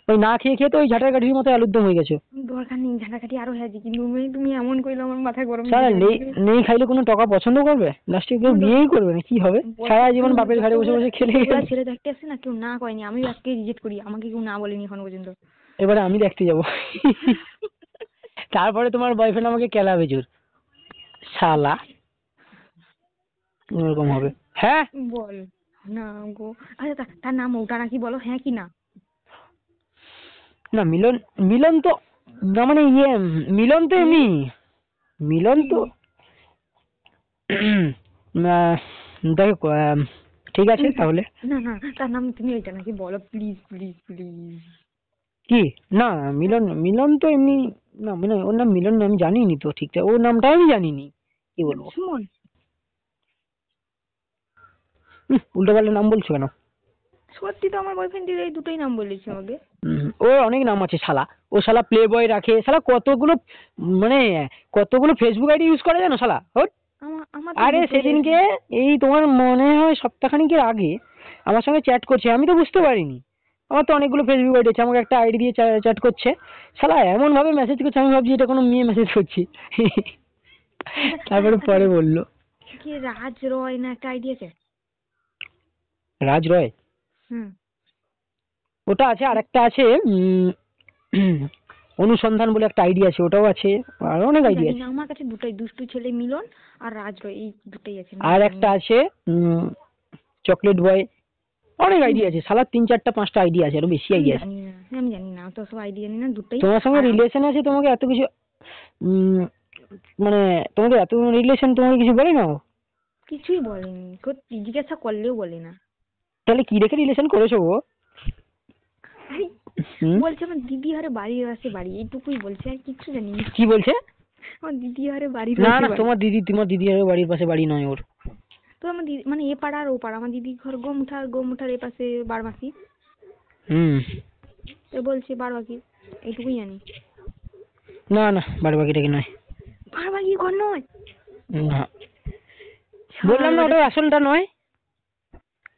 ওই না খেয়ে খেয়ে তো ওই ঝাঁটার কাঠির মতো আলুরদম হয়ে গেছে। দরকার নেই, ঝাঁটাকাঠি আরো হয়েছে, কিন্তু তুমি এমন কইলো আমার মাথা গরম হয়ে সারা গেছে। নেই খাইলে কোনো টাকা পছন্দ করবে? লাস্টে কেউ বিয়েই করবে না, কি হবে? সারা জীবন বাপের ঘরে বসে বসে খেলে গেলে। ছেলে দেখতে আসছে না, কেউ না কয়নি, আমি আজকে রিজেক্ট করি, আমাকে কেউ না বলেনি এখনো পর্যন্ত। এবারে আমি দেখতে যাব। তারপরে তোমার বয়ফ্রেন্ড আমাকে কেলাবে জোর, শালা এরকম হবে। হ্যাঁ বল না গো। আচ্ছা তার নাম ওটা নাকি, বলো হ্যাঁ কি না? না, মিলন, মিলন তো না, মানে ইয়ে, মিলন তো এমনি, মিলন তো দেখো, ঠিক আছে তাহলে। না না তার নাম তুমি ওইটা নাকি বলো, প্লিজ প্লিজ প্লিজ। কি? না, মিলন, মিলন তো এমনি না, মানে ওর নাম মিলন না, আমি জানিনি তো ঠিকঠাক, ওর নামটাই আমি জানিনি, কি বলবো। সুমন। উল্টো পাল্টা নাম বলছো কেন? সত্যি তো আমার বয়ফ্রেন্ড এই দুটোই নাম বলেছে আমাকে। ওর অনেক নাম আছে শালা, ও শালা প্লে বয় রাখে, শালা কতগুলো, মানে কতগুলো ফেসবুক আইডি ইউজ করে জানো শালা। আমার আরে সেদিনকে এই তোমার মনে হয় সপ্তাহখানেকের আগে আমার সঙ্গে চ্যাট করছে, আমি তো বুঝতে পারিনি, আমার তো অনেকগুলো ফেসবুক আইডি আছে, আমাকে একটা আইডি দিয়ে চ্যাট করছে, শালা এমন ভাবে মেসেজ করছে, আমি ভাবছি এটা কোনো মেয়ে মেসেজ করছি। তারপরে পরে বললো কি রাজ রয় না একটা আইডি আছে? রাজ রয়, হুম। ওটা আছে, আর একটা আছে অনুসন্ধান বলে একটা আইডি আছে, ওটাও আছে, আর অনেক আইডি আছে। আমার কাছে দুটোই, দুষ্টু ছেলে মিলন আর রাজ রয়, এই দুটোই আছে। আর একটা আছে চকলেট বয়, অনেক আইডি আছে শালা, 3-4টা-5টা আইডি আছে, আরো বেশি আইডি আছে। আমি জানি না তো, সব আইডি জানি না, দুটোই। তোমার সঙ্গে রিলেশন আছে, তোমাকে এত কিছু, মানে তোমাকে এত রিলেশন, তোমাকে কিছু বলে না? কিছুই বলেনি, সত্যি জিজ্ঞাসা করলেও বলে না। তাহলে কি রেখে রিলেশন করেছো গো? বলছে আমার দিদি হারে বাড়ির আছে বাড়ি, এইটুকুই বলছে, আর কিছু জানি না। কি বলছে? আমার দিদি হারে বাড়ির না আছে না, বাড়ি। তোমার দিদি আর বাড়ির পাশে বাড়ি নয় ওর। তো আমার দিদি মানে এ পাড়া আর ও পাড়া, আমার দিদির ঘর গোমুঠার এ পাশে বারমাসি। তো বলছে বারবাকি, এইটুকুই জানি। না না, বাড়িটাকে নয়, বারবাকি ঘর নয়। না, বললাম না ওটা আসলটা নয়।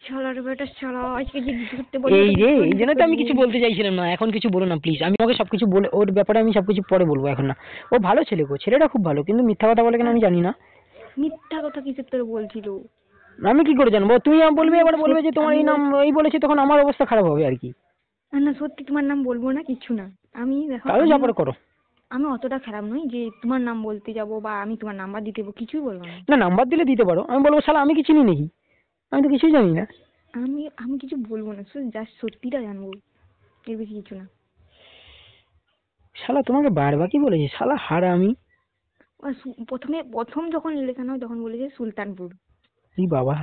শালার বেটা শালা, আজকে যে ঘুরতে এই রে, এই জন্য তো আমি কিছু বলতে চাইছিলাম না, এখন কিছু বলো না প্লিজ, আমি ওকে সবকিছু বলে, ওর ব্যাপারে আমি সবকিছু পরে বলবো, এখন না। ও ভালো ছেলে গো, ছেলেটা খুব ভালো, কিন্তু মিথ্যা কথা বলে কেন আমি জানি না। মিথ্যা কথা কিসের তোর বলছিল? আমি কি করে জানবো? তুমি বলবে, এবার বলবে যে তোমার এই নাম এই বলেছে, তখন আমার অবস্থা খারাপ হবে আর কি। না সত্যি তোমার নাম বলবো না, কিছু না। আমি দেখো, তাহলে যা পারো করো। আমি অতটা খারাপ নই যে তোমার নাম বলতে যাবো বা আমি তোমার নাম্বার দিতে যাবো, কিছুই বলবো না। না, নাম্বার দিলে দিতে পারো, আমি বলবো শালা আমি কি চিনি নাকি, আমি তো কিছুই জানি না। আমি কিছু বলবো না, জাস্ট সত্যিটা জানবো, এর বেশি কিছু না। শালা তোমাকে বারবার কি বলেছি শালা হারামি? প্রথম যখন রিলেশন হয় তখন বলেছে সুলতানপুর। এই বাবা।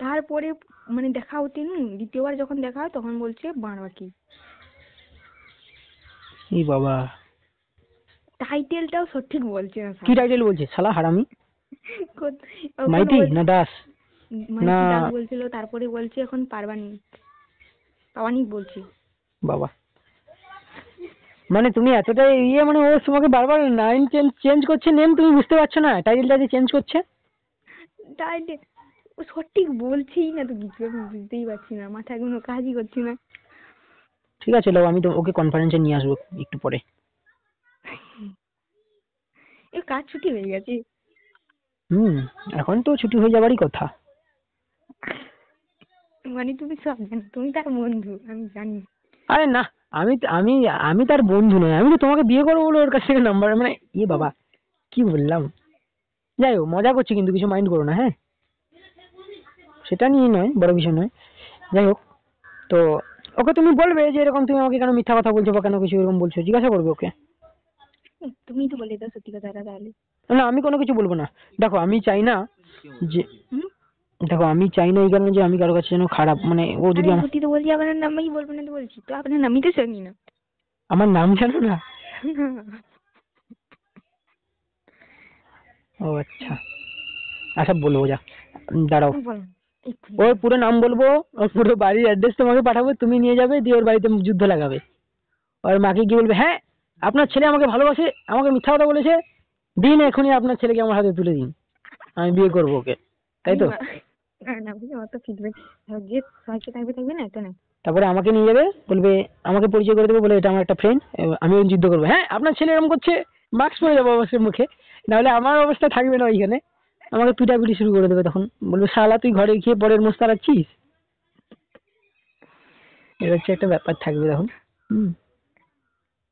তারপরে মানে দেখা হতে দ্বিতীয়বার যখন দেখা হয় তখন বলছে বারবাকি। এই বাবা, টাইটেলটাও সঠিক বলছে না কি টাইটেল বলছে শালা হারামি? মাইটি না দাস মাইটি না? দাস বলছিল, তারপরে বলছে এখন পাওয়ানিক বলছি। বাবা, মানে তুমি এতটাই মানে ও তোমাকে বারবার নাইন চেঞ্জ করছে নেম, তুমি বুঝতে পারছো না টাইটেলটা যে চেঞ্জ করছে? টাইটেল ও সঠিক বলছেই না তো কিছু, আমি বুঝতেই পারছি না, মাথায় কোনো কাজই করছি না। ঠিক আছে লাও, আমি তো ওকে কনফারেন্সে নিয়ে আসবো একটু পরে। এ কাজ ছুটি হয়ে গেছে। এখন তো ছুটি হয়ে যাবারই কথা। মানে তুমি সব জানো, তুমি তার বন্ধু, আমি জানি। আরে না, আমি আমি আমি তার বন্ধু নয়, আমি তো তোমাকে বিয়ে করবো বলে ওর কাছ থেকে নাম্বার, মানে বাবা কি বললাম। যাই হোক, মজা করছি কিন্তু, কিছু মাইন্ড করো না, হ্যাঁ সেটা নিয়ে নয়, বড় বিষয় নয়। যাই হোক, তো ওকে তুমি বলবে যে এরকম তুমি আমাকে কেন মিথ্যা কথা বলছো বা কেন কিছু এরকম বলছো, জিজ্ঞাসা করবে ওকে। তুমি তো বলে দাও সত্যি কথাটা তাহলে। না আমি কোনো কিছু বলবো না। দেখো আমি চাই না যে এই কারণে যে আমি কারো কাছে যেন খারাপ, মানে ও যদি সত্যি তো বলছি, আপনার নামই বলবো না তো বলছি তো, আপনার নামই তো জানি না। আমার নাম জানো না? ও আচ্ছা, আচ্ছা বলবো, যা দাঁড়াও, ওর পুরো নাম বলবো, ওর পুরো বাড়ির অ্যাড্রেস তোমাকে পাঠাবো, তুমি নিয়ে যাবে, দিয়ে ওর বাড়িতে যুদ্ধ লাগাবে। আর মাকে গিয়ে বলবে হ্যাঁ আপনার ছেলে আমাকে ভালোবাসে, আমাকে মিথ্যা কথা বলেছে, দিন এখনই আপনার ছেলেকে আমার হাতে তুলে দিন, আমি বিয়ে করবো ওকে, তাই তো? তারপরে আমাকে নিয়ে যাবে, বলবে আমাকে পরিচয় করে দেবে, বলে এটা আমার একটা ফ্রেন্ড, আমি ওর যুদ্ধ করবো। হ্যাঁ আপনার ছেলে এরকম করছে, মাস্ক পরে যাবো অবশ্যই মুখে, নাহলে আমার অবস্থা থাকবে না ওইখানে, আমাকে পিটাপিটি শুরু করে দেবে, তখন বলবে শালা তুই ঘরে গিয়ে পরের মোস্তার আছিস, এটা হচ্ছে একটা ব্যাপার থাকবে তখন।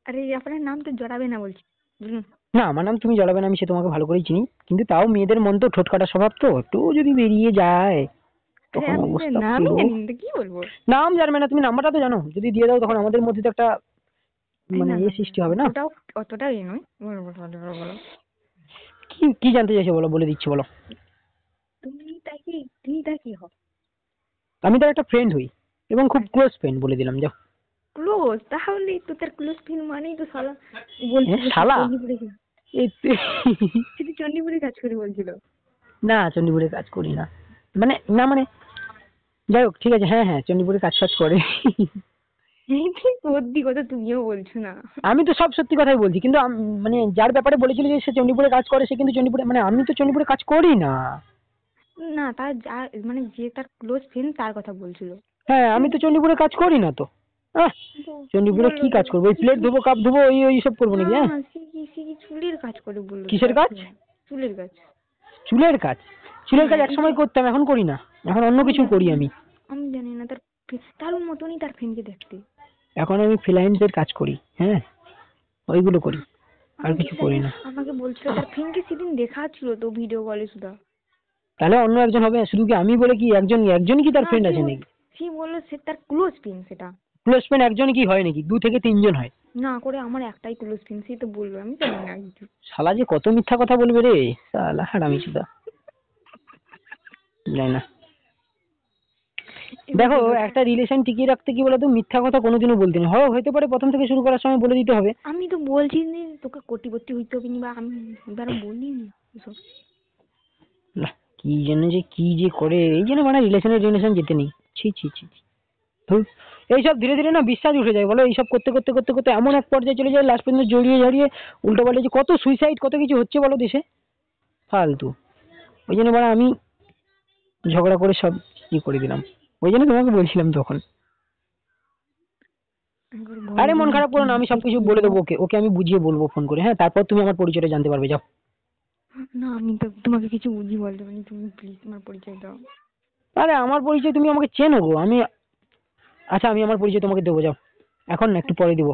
আরে আপনার নাম তো জড়াবে না বলছি। না আমার নাম তুমি জড়াবে না, আমি সে তোমাকে ভালো করেই চিনি, কিন্তু তাও মেয়েদের মন তো ঠোঁট কাটা স্বভাব, তো একটু যদি বেরিয়ে যায় তখন অবস্থা কি বলবো। নাম জানবে না, তুমি নাম্বারটা তো জানো, যদি দিয়ে দাও তখন আমাদের মধ্যে তো একটা মানে সৃষ্টি হবে না। অতটা নয়, বলো কি কি জানতে চাইছো বলো, বলে দিচ্ছি বলো। তুমি তার কি হও? আমি তার একটা ফ্রেন্ড হই, এবং খুব ক্লোজ ফ্রেন্ড, বলে দিলাম যাও। ক্লোজ? তাহলে তো তার ক্লোজ ফ্রেন্ড মানেই তো শালা বলছিল, শালা এই শুধু চণ্ডীপুরে কাজ করে বলছিল। না চণ্ডীপুরে কাজ করি না, মানে না মানে যাই হোক ঠিক আছে, হ্যাঁ হ্যাঁ চণ্ডীপুরে কাজ করে। সত্যি কথা তুমিও বলছো না। আমি তো সব সত্যি কথাই বলছি, কিন্তু মানে যার ব্যাপারে বলেছিল যে সে চণ্ডীপুরে কাজ করে, সে কিন্তু চণ্ডীপুরে, মানে আমি তো চণ্ডীপুরে কাজ করি না। না তার মানে যে তার ক্লোজ ফ্রেন্ড তার কথা বলছিল। হ্যাঁ আমি তো চণ্ডীপুরে কাজ করি না তো, চণ্ডীপুরে কি কাজ করবো, ওই প্লেট ধোবো, কাপ ধোবো, ওই সব করবো নাকি? হ্যাঁ চুলের কাজ করে বললো। কিসের কাজ? চুলের কাজ। চুলের কাজ? চুলের কাজ একসময় করতাম, এখন করি না, এখন অন্য কিছু করি আমি। আমি জানি না, তার মতনই তার ফ্রেন্ডকে দেখতে। এখন আমি ফ্রিল্যান্সের কাজ করি, হ্যাঁ ওইগুলো করি, আর কিছু করি না। আমাকে বলছিল তার ফ্রেন্ডকে সেদিন দেখা ছিল তো ভিডিও কলে শুধু। তাহলে অন্য একজন হবে, শুধু কি আমি বলে কি একজনই কি তার ফ্রেন্ড আছে নাকি? সে বললো সে তার ক্লোজ ফ্রেন্ড, সেটা ক্লোজ ফ্রেন্ড একজনই কি হয় নাকি, 2 থেকে 3 জন হয় না করে, আমার একটাই ক্লোজ ফ্রেন্ড, সে তো বললো, আমি জানি না কিছু। শালা যে কত মিথ্যা কথা বলবে রে শালা হারামি চুদা, জানি না। দেখো একটা রিলেশন টিকিয়ে রাখতে কি বলতো, মিথ্যা কথা কোনোদিনও বলতে নেই, হতে পারে প্রথম থেকে শুরু করার সময় বলে দিতে হবে। আমি তো বলছি যে তোকে কোটিপতি হইতে হবে, বা আমি বলিনি এসব। না কি যে করে, এই জন্য মানে রিলেশন যেতে নেই, ছি ছি ছি ছি। এইসব ধীরে ধীরে না বিশ্বাস উঠে যায় বলো, এইসব করতে করতে করতে করতে এমন এক পর্যায়ে চলে যায়, লাস্ট পর্যন্ত জড়িয়ে উল্টো পাল্টে যে কত সুইসাইড কত কিছু হচ্ছে বলো দেশে, ফালতু। ওই জন্য মানে আমি ঝগড়া করে সব করে দিলাম, ওই জন্য তোমাকে বলছিলাম তখন। আরে মন খারাপ করো না, আমি সবকিছু বলে দেবো ওকে আমি বুঝিয়ে বলবো ফোন করে, হ্যাঁ তারপর তুমি আমার পরিচয়টা জানতে পারবে, যাও। না আমি তো তোমাকে কিছু বুঝিয়ে বলতে পারি, তুমি প্লিজ আমার পরিচয় দাও। আরে আমার পরিচয় তুমি আমাকে চেনো গো, আচ্ছা আমি আমার পরিচয় তোমাকে দেবো, যাও এখন না, একটু পরে দেবো।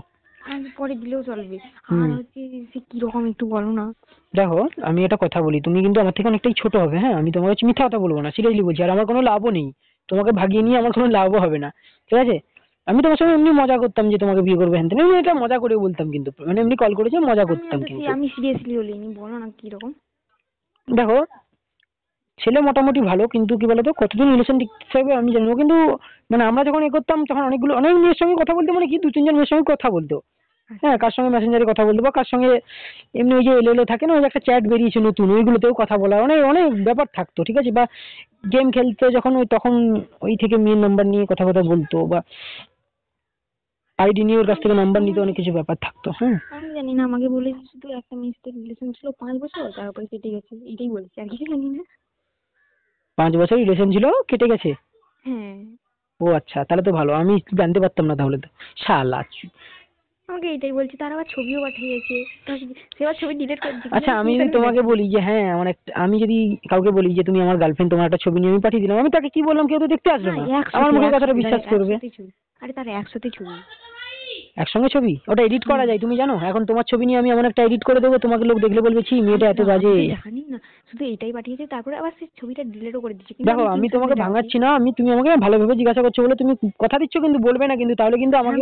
পরে দিলেও চলবে। আর হচ্ছে সে কিরকম একটু বলো না। দেখো আমি একটা কথা বলি, তুমি কিন্তু আমার থেকে অনেকটাই ছোট হবে, হ্যাঁ আমি তোমার মিথ্যা কথা বলবো না, সিরিয়াসলি বলছি, আর আমার কোনো লাভও নেই, তোমাকে ভাগিয়ে নিয়ে আমার কোনো লাভও হবে না, ঠিক আছে? আমি তোমার সঙ্গে এমনি মজা করতাম যে তোমাকে বিয়ে করবে, হ্যাঁ আমি এটা মজা করে বলতাম, কিন্তু মানে এমনি কল করেছে মজা করতাম, কিন্তু আমি সিরিয়াসলি বলিনি, বলো না কিরকম। দেখো ছেলে মোটামুটি ভালো, কিন্তু কি বলতো কতদিন রিলেশন টিকতে হবে আমি জানিও, কিন্তু মানে আমরা যখন করতাম তখন অনেক মেয়ের সঙ্গে কথা বলতে, মানে কি 2-3 জন মেয়ের সঙ্গে কথা বলতো, হ্যাঁ, কার সঙ্গে মেসেঞ্জারে কথা বলতে বা কার সঙ্গে এমনি ওই যে এলো থাকে না, ওই যে একটা চ্যাট বেরিয়েছে নতুন, ওইগুলোতেও কথা বলা, অনেক অনেক ব্যাপার থাকতো, ঠিক আছে। বা গেম খেলতে যখন ওই তখন ওই থেকে মেয়ের নাম্বার নিয়ে কথা কথা বলতো, বা আইডি নিয়ে ওর কাছ থেকে নাম্বার নিতে, অনেক কিছু ব্যাপার থাকতো। হ্যাঁ, আমি জানি না, আমাকে বলেছে শুধু একটা মেয়ের সাথে রিলেশন ছিল 5 বছর, তারপরে কেটে গেছে, এটাই বলেছে, আর কিছু জানি না। 5 বছর রিলেশন ছিল, কেটে গেছে। হ্যাঁ, ও আচ্ছা, তাহলে তো ভালো, আমি জানতে পারতাম না তাহলে তো। শালা। আমাকে এটাই বলছে, তার আবার ছবিও পাঠিয়েছে, সে আবার ছবি ডিলিট করে দিয়েছে। আচ্ছা, আমি যদি তোমাকে বলি যে হ্যাঁ আমার একটা, আমি যদি কাউকে বলি যে তুমি আমার গার্লফ্রেন্ড, তোমার একটা ছবি নিয়ে আমি পাঠিয়ে দিলাম, আমি তাকে কি বললাম, কেউ তো দেখতে আসবে না, আমার মুখের কথাটা বিশ্বাস করবে। আরে তার 100তে ছবি। একসঙ্গে ছবি ওটা এডিট করা যায়, তুমি জানো? এখন তোমার ছবি নিয়ে আমি এমন একটা এডিট করে দেবো, তোমাকে লোক দেখলে বলবে ছি মেয়েটা এত বাজে। জানি না, শুধু এটাই পাঠিয়েছে, তারপরে আবার সে ছবিটা ডিলিটও করে দিচ্ছে। দেখো, আমি তোমাকে ভাঙাচ্ছি না, তুমি আমাকে ভালোভাবে জিজ্ঞাসা করছো বলে তুমি কথা দিচ্ছ, কিন্তু বলবে না কিন্তু, তাহলে কিন্তু আমাকে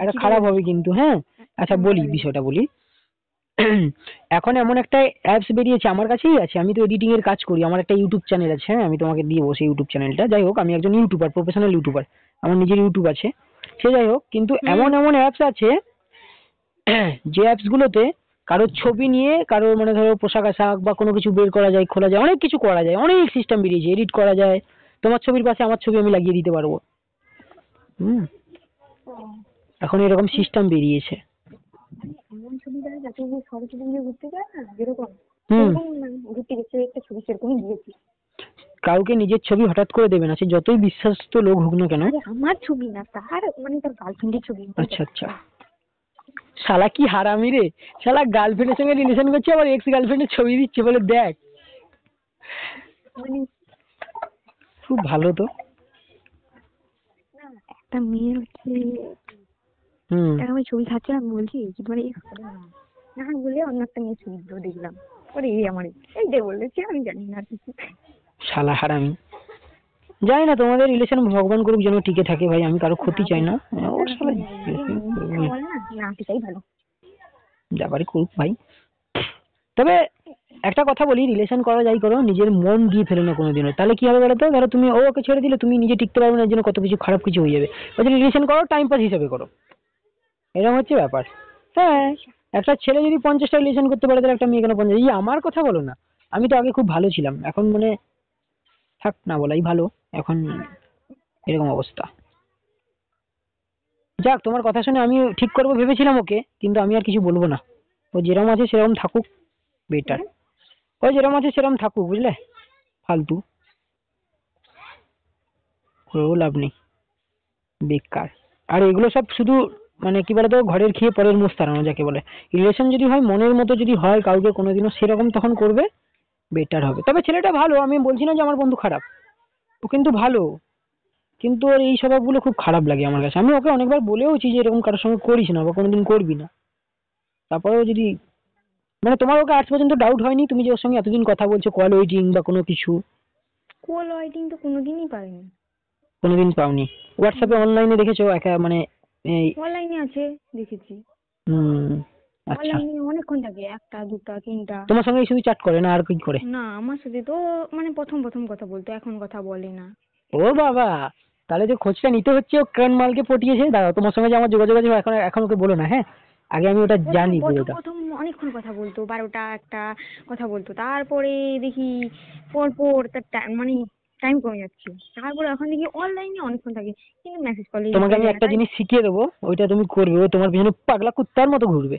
একটা খারাপ হবে কিন্তু। হ্যাঁ, আচ্ছা বলি, বিষয়টা বলি। এখন এমন একটা অ্যাপস বেরিয়েছে, আমার কাছেই আছে, আমি তো এডিটিং এর কাজ করি, আমার একটা ইউটিউব চ্যানেল আছে। হ্যাঁ, আমি তোমাকে দিয়ে বসে ইউটিউব চ্যানেলটা, যাই হোক, আমি একজন ইউটিউবার, প্রফেশনাল ইউটিউবার, আমার নিজের ইউটিউব আছে, সে যাই হোক। কিন্তু এমন এমন অ্যাপস আছে যে অ্যাপস গুলোতে কারোর ছবি নিয়ে, কারোর মানে ধরো পোশাক আশাক বা কোনো কিছু বের করা যায়, খোলা যায়, অনেক কিছু করা যায়, অনেক সিস্টেম বেরিয়েছে, এডিট করা যায়, তোমার ছবির পাশে আমার ছবি আমি লাগিয়ে দিতে পারবো। হুম, এখন এরকম সিস্টেম বেরিয়েছে। এমন ছবি দেয় যাতে সরস্বতী পুজো ঘুরতে যায় না, যেরকম হুম, ঘুরতে গেছে একটা ছবি, সেরকমই দিয়েছি। কাউকে নিজের ছবি হঠাৎ করে দেবে না, সে যতই বিশ্বাস্ত লোক হোক না কেন। আমার ছবি না, তার মানে তার গার্লফ্রেন্ডের ছবি। আচ্ছা আচ্ছা, শালা কি হারামি রে, শালা গার্লফ্রেন্ডের সঙ্গে রিলেশন করছে, আবার এক্স গার্লফ্রেন্ডের ছবি দিচ্ছে বলে, দেখ মানে খুব ভালো তো। একটা মেয়ের হচ্ছে, হুম, আমি ছবি খাচ্ছে, আমি বলছি কি তোমার এক্স করে না, না বলে অন্য একটা মেয়ের ছবি দেখলাম, ওরে এই আমার এইটাই বলেছে, আমি জানি না আর কিছু। শালা হারামি। জানি না, তোমাদের রিলেশন ভগবান করুক যেন টিকে থাকে ভাই, আমি কারো ক্ষতি চাই না। ওর শালা বলে না, না সেটাই ভালো। যাবারই করুক ভাই। তবে একটা কথা বলি, রিলেশন করো যাই করো, নিজের মন দিয়ে ফেলো না কোনোদিনও, তাহলে কি হবে বলো তো? ধরো তুমি ওকে ছেড়ে দিলে, তুমি নিজে টিকতে পারবে না, এর জন্য কত কিছু খারাপ কিছু হয়ে যাবে। ওই জন্য রিলেশন করো টাইম পাস হিসেবে করো, এরকম হচ্ছে ব্যাপার। হ্যাঁ, একটা ছেলে যদি 50টা রিলেশন করতে পারে, তাহলে একটা মেয়ে কেন 50? এই আমার কথা বলো না, আমি তো আগে খুব ভালো ছিলাম, এখন মানে থাক না বলাই ভালো, এখন এরকম অবস্থা। যাক, তোমার কথা শুনে আমি ঠিক করবো ভেবেছিলাম ওকে, কিন্তু আমি আর কিছু বলবো না, ও যেরকম আছে সেরকম থাকুক, বেটার। ওই যেরকম আছে সেরকম থাকুক, বুঝলে, ফালতু করেও লাভ নেই, বেকার। আর এগুলো সব শুধু মানে কি বলতো, ঘরের খেয়ে পরের মুখ তাড়ানো যাকে বলে। রিলেশন যদি হয় মনের মতো, যদি হয় কাউকে কোনোদিনও, সেরকম তখন করবে, বেটার হবে। তবে ছেলেটা ভালো, আমি বলছি না যে আমার বন্ধু খারাপ, ও কিন্তু ভালো, কিন্তু ওর এই স্বভাবগুলো খুব খারাপ লাগে আমার কাছে। আমি ওকে অনেকবার বলেওছি যে এরকম কারোর সঙ্গে করিস না বা কোনোদিন করবি না, তারপরেও যদি মানে তোমার ওকে আজ পর্যন্ত ডাউট হয়নি, তুমি যে ওর সঙ্গে এতদিন কথা বলছো, কল ওয়েটিং বা কোনো কিছু কল ওয়াইটিং তো কোনোদিনই পাইনি। কোনোদিন পাওনি? হোয়াটসঅ্যাপে অনলাইনে দেখেছো একা মানে এই? অনলাইনে আছে, দেখেছি। হুম, আচ্ছা, অনলাইনে অনেকক্ষণ থাকে, 1টা 2টা 3টা। তোমার সঙ্গে শুধু চ্যাট করে না আর কি করে? না, আমার সাথে তো মানে প্রথম প্রথম কথা বলতো, এখন কথা বলে না। ও বাবা, তাহলে যে খোঁজটা নিতে হচ্ছে ও কোন মালকে পটিয়েছে। দাঁড়াও, তোমার সঙ্গে যে আমার যোগাযোগ আছে, এখন এখন ওকে বলো না, হ্যাঁ, আগে আমি ওটা জানি প্রথম পুরোটা। প্রথম অনেকক্ষণ কথা বলতো, 12টা 1টা কথা বলতো, তারপরে দেখি পর পর তার মানে টাইম কমে যাচ্ছে, তারপরে এখন দেখি অনলাইনে অনেকক্ষণ থাকে, কিন্তু মেসেজ কলে তোমাকে আমি একটা জিনিস শিখিয়ে দেবো, ওইটা তুমি করবে, ও তোমার পিছনে পাগলা কুত্তার মতো ঘুরবে।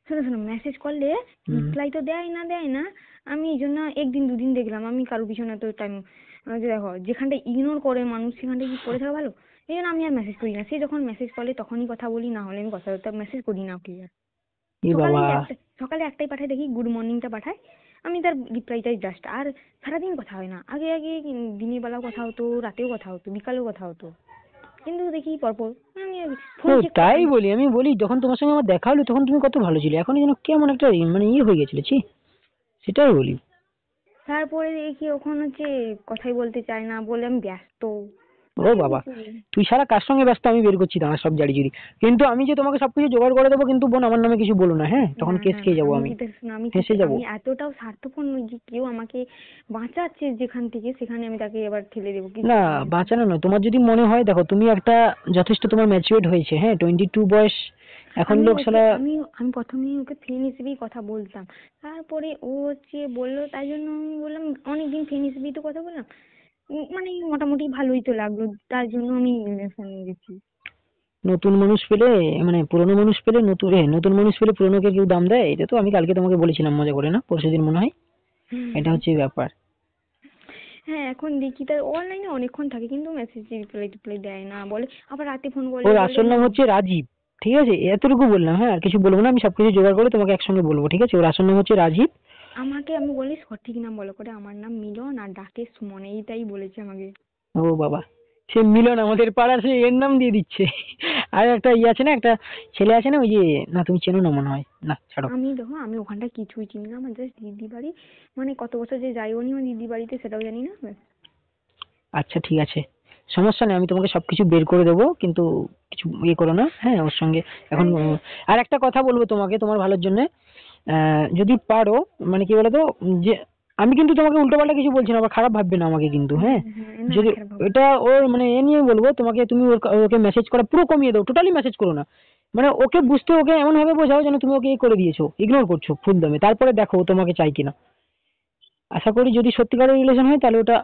শোনো শোনো, মেসেজ করলে রিপ্লাই তো দেয় না। আমি এই জন্য 1 দিন 2 দিন দেখলাম, আমি কারোর পিছনে তো টাইম, দেখো যেখানটা ইগনোর করে মানুষ সেখানটা কি পড়ে থাকা ভালো, এই জন্য আমি আর মেসেজ করি না। সে যখন মেসেজ করে তখনই কথা বলি, না হলে আমি কথা বলতে মেসেজ করি না ওকে আর। এ বাবা, সকালে একটাই পাঠায়, দেখি গুড মর্নিংটা পাঠায়, আমি তার রিপ্লাইটাই জাস্ট। আর সারাদিন কথা হয় না, আগে আগে দিনের বেলাও কথা হতো, রাতেও কথা হতো, বিকালেও কথা হতো, কিন্তু দেখি পরপর আমি ফোন চেক তাই বলি, আমি বলি যখন তোমার সঙ্গে আমার দেখা হলো তখন তুমি কত ভালো ছিলে, এখন যেন কেমন একটা মানে ইয়ে হয়ে গেছিল, ছি, সেটাই বলি। তারপরে দেখি ওখানে হচ্ছে কথাই বলতে চায় না, বলে আমি ব্যস্ত। ও বাবা, তুই সারা কার সঙ্গে ব্যস্ত আমি বের করছি, দাঁড়া সব জারি জুড়ি। কিন্তু আমি যে তোমাকে সবকিছু জোগাড় করে দেবো, কিন্তু বোন আমার নামে কিছু বলো না, হ্যাঁ, তখন কেস খেয়ে যাবো আমি, ফেঁসে যাবো। আমি এতটাও স্বার্থপর নই যে কেউ আমাকে বাঁচাচ্ছে যেখান থেকে সেখানে আমি তাকে এবার ঠেলে দেবো। না, বাঁচানো নয়, তোমার যদি মনে হয়, দেখো তুমি একটা যথেষ্ট তোমার ম্যাচিউরড হয়েছে, হ্যাঁ, 22 বয়স, এখন আমি লোক ওকে শালা আমি আমি প্রথমে ওকে ফ্রেন্ড হিসেবেই কথা বলতাম, তারপরে ও হচ্ছে বললো, তাই জন্য আমি বললাম অনেকদিন ফ্রেন্ড হিসেবেই তো কথা বললাম, মানে মোটামুটি ভালোই তো লাগলো, তার জন্য আমি রিলেশনে গেছি। নতুন মানুষ পেলে মানে পুরনো মানুষ পেলে নতুন মানুষ পেলে পুরনোকে কেউ দাম দেয়? এটা তো আমি কালকে তোমাকে বলেছিলাম মজা করে, না পরশুদিন মনে হয়। এটা হচ্ছে ব্যাপার। হ্যাঁ এখন দেখি তার অনলাইনে অনেকক্ষণ থাকে কিন্তু মেসেজে রিপ্লাই টিপ্লাই দেয় না, বলে আবার রাতে ফোন করলে ওর বলে আসল না। নাম হচ্ছে রাজীব, ঠিক আছে? এতটুকু বললাম, হ্যাঁ আর কিছু বলবো না, আমি সবকিছু জোগাড় করে তোমাকে একসঙ্গে বলবো, ঠিক আছে? ওর আসল নাম হচ্ছে রাজীব। আমাকে আমি বলি সঠিক নাম বলো করে, আমার নাম মিলন আর ডাকে সুমন, এইটাই বলেছে আমাকে। ও বাবা, সে মিলন আমাদের পাড়ার, সে এর নাম দিয়ে দিচ্ছে। আর একটা ইয়ে আছে না, একটা ছেলে আছে না, ওই যে, না তুমি চেনো না মনে হয়, না ছাড়ো। আমি দেখো আমি ওখানটা কিছুই চিনি না, আমার জাস্ট দিদি বাড়ি, মানে কত বছর যে যাইও নি আমার দিদি বাড়িতে সেটাও জানি না, ব্যাস। আচ্ছা ঠিক আছে, সমস্যা নেই, আমি তোমাকে সবকিছু বের করে দেবো, কিন্তু কিছু ইয়ে করো না, হ্যাঁ ওর সঙ্গে এখন। আর একটা কথা বলবো তোমাকে, তোমার ভালোর জন্য, যদি পারো, মানে কি বলতো, যে আমি কিন্তু তোমাকে উল্টোপাল্টা কিছু বলছি না, আবার খারাপ ভাববে না আমাকে কিন্তু, হ্যাঁ? না যদি খারাপ ভাবো না। এটা ওর মানে এ নিয়ে বলবো তোমাকে, তুমি ওকে মেসেজ করা পুরো কমিয়ে দাও, টোটালি মেসেজ করো না। মানে ওকে বুঝতে, ওকে এমন ভাবে বোঝাও যেন তুমি ওকে এ করে দিয়েছো, ইগনোর করছো ফুল দমে, তারপরে দেখো ও তোমাকে চাই কিনা। আশা করি যদি সত্যিকারের রিলেশন হয় তাহলে ওটা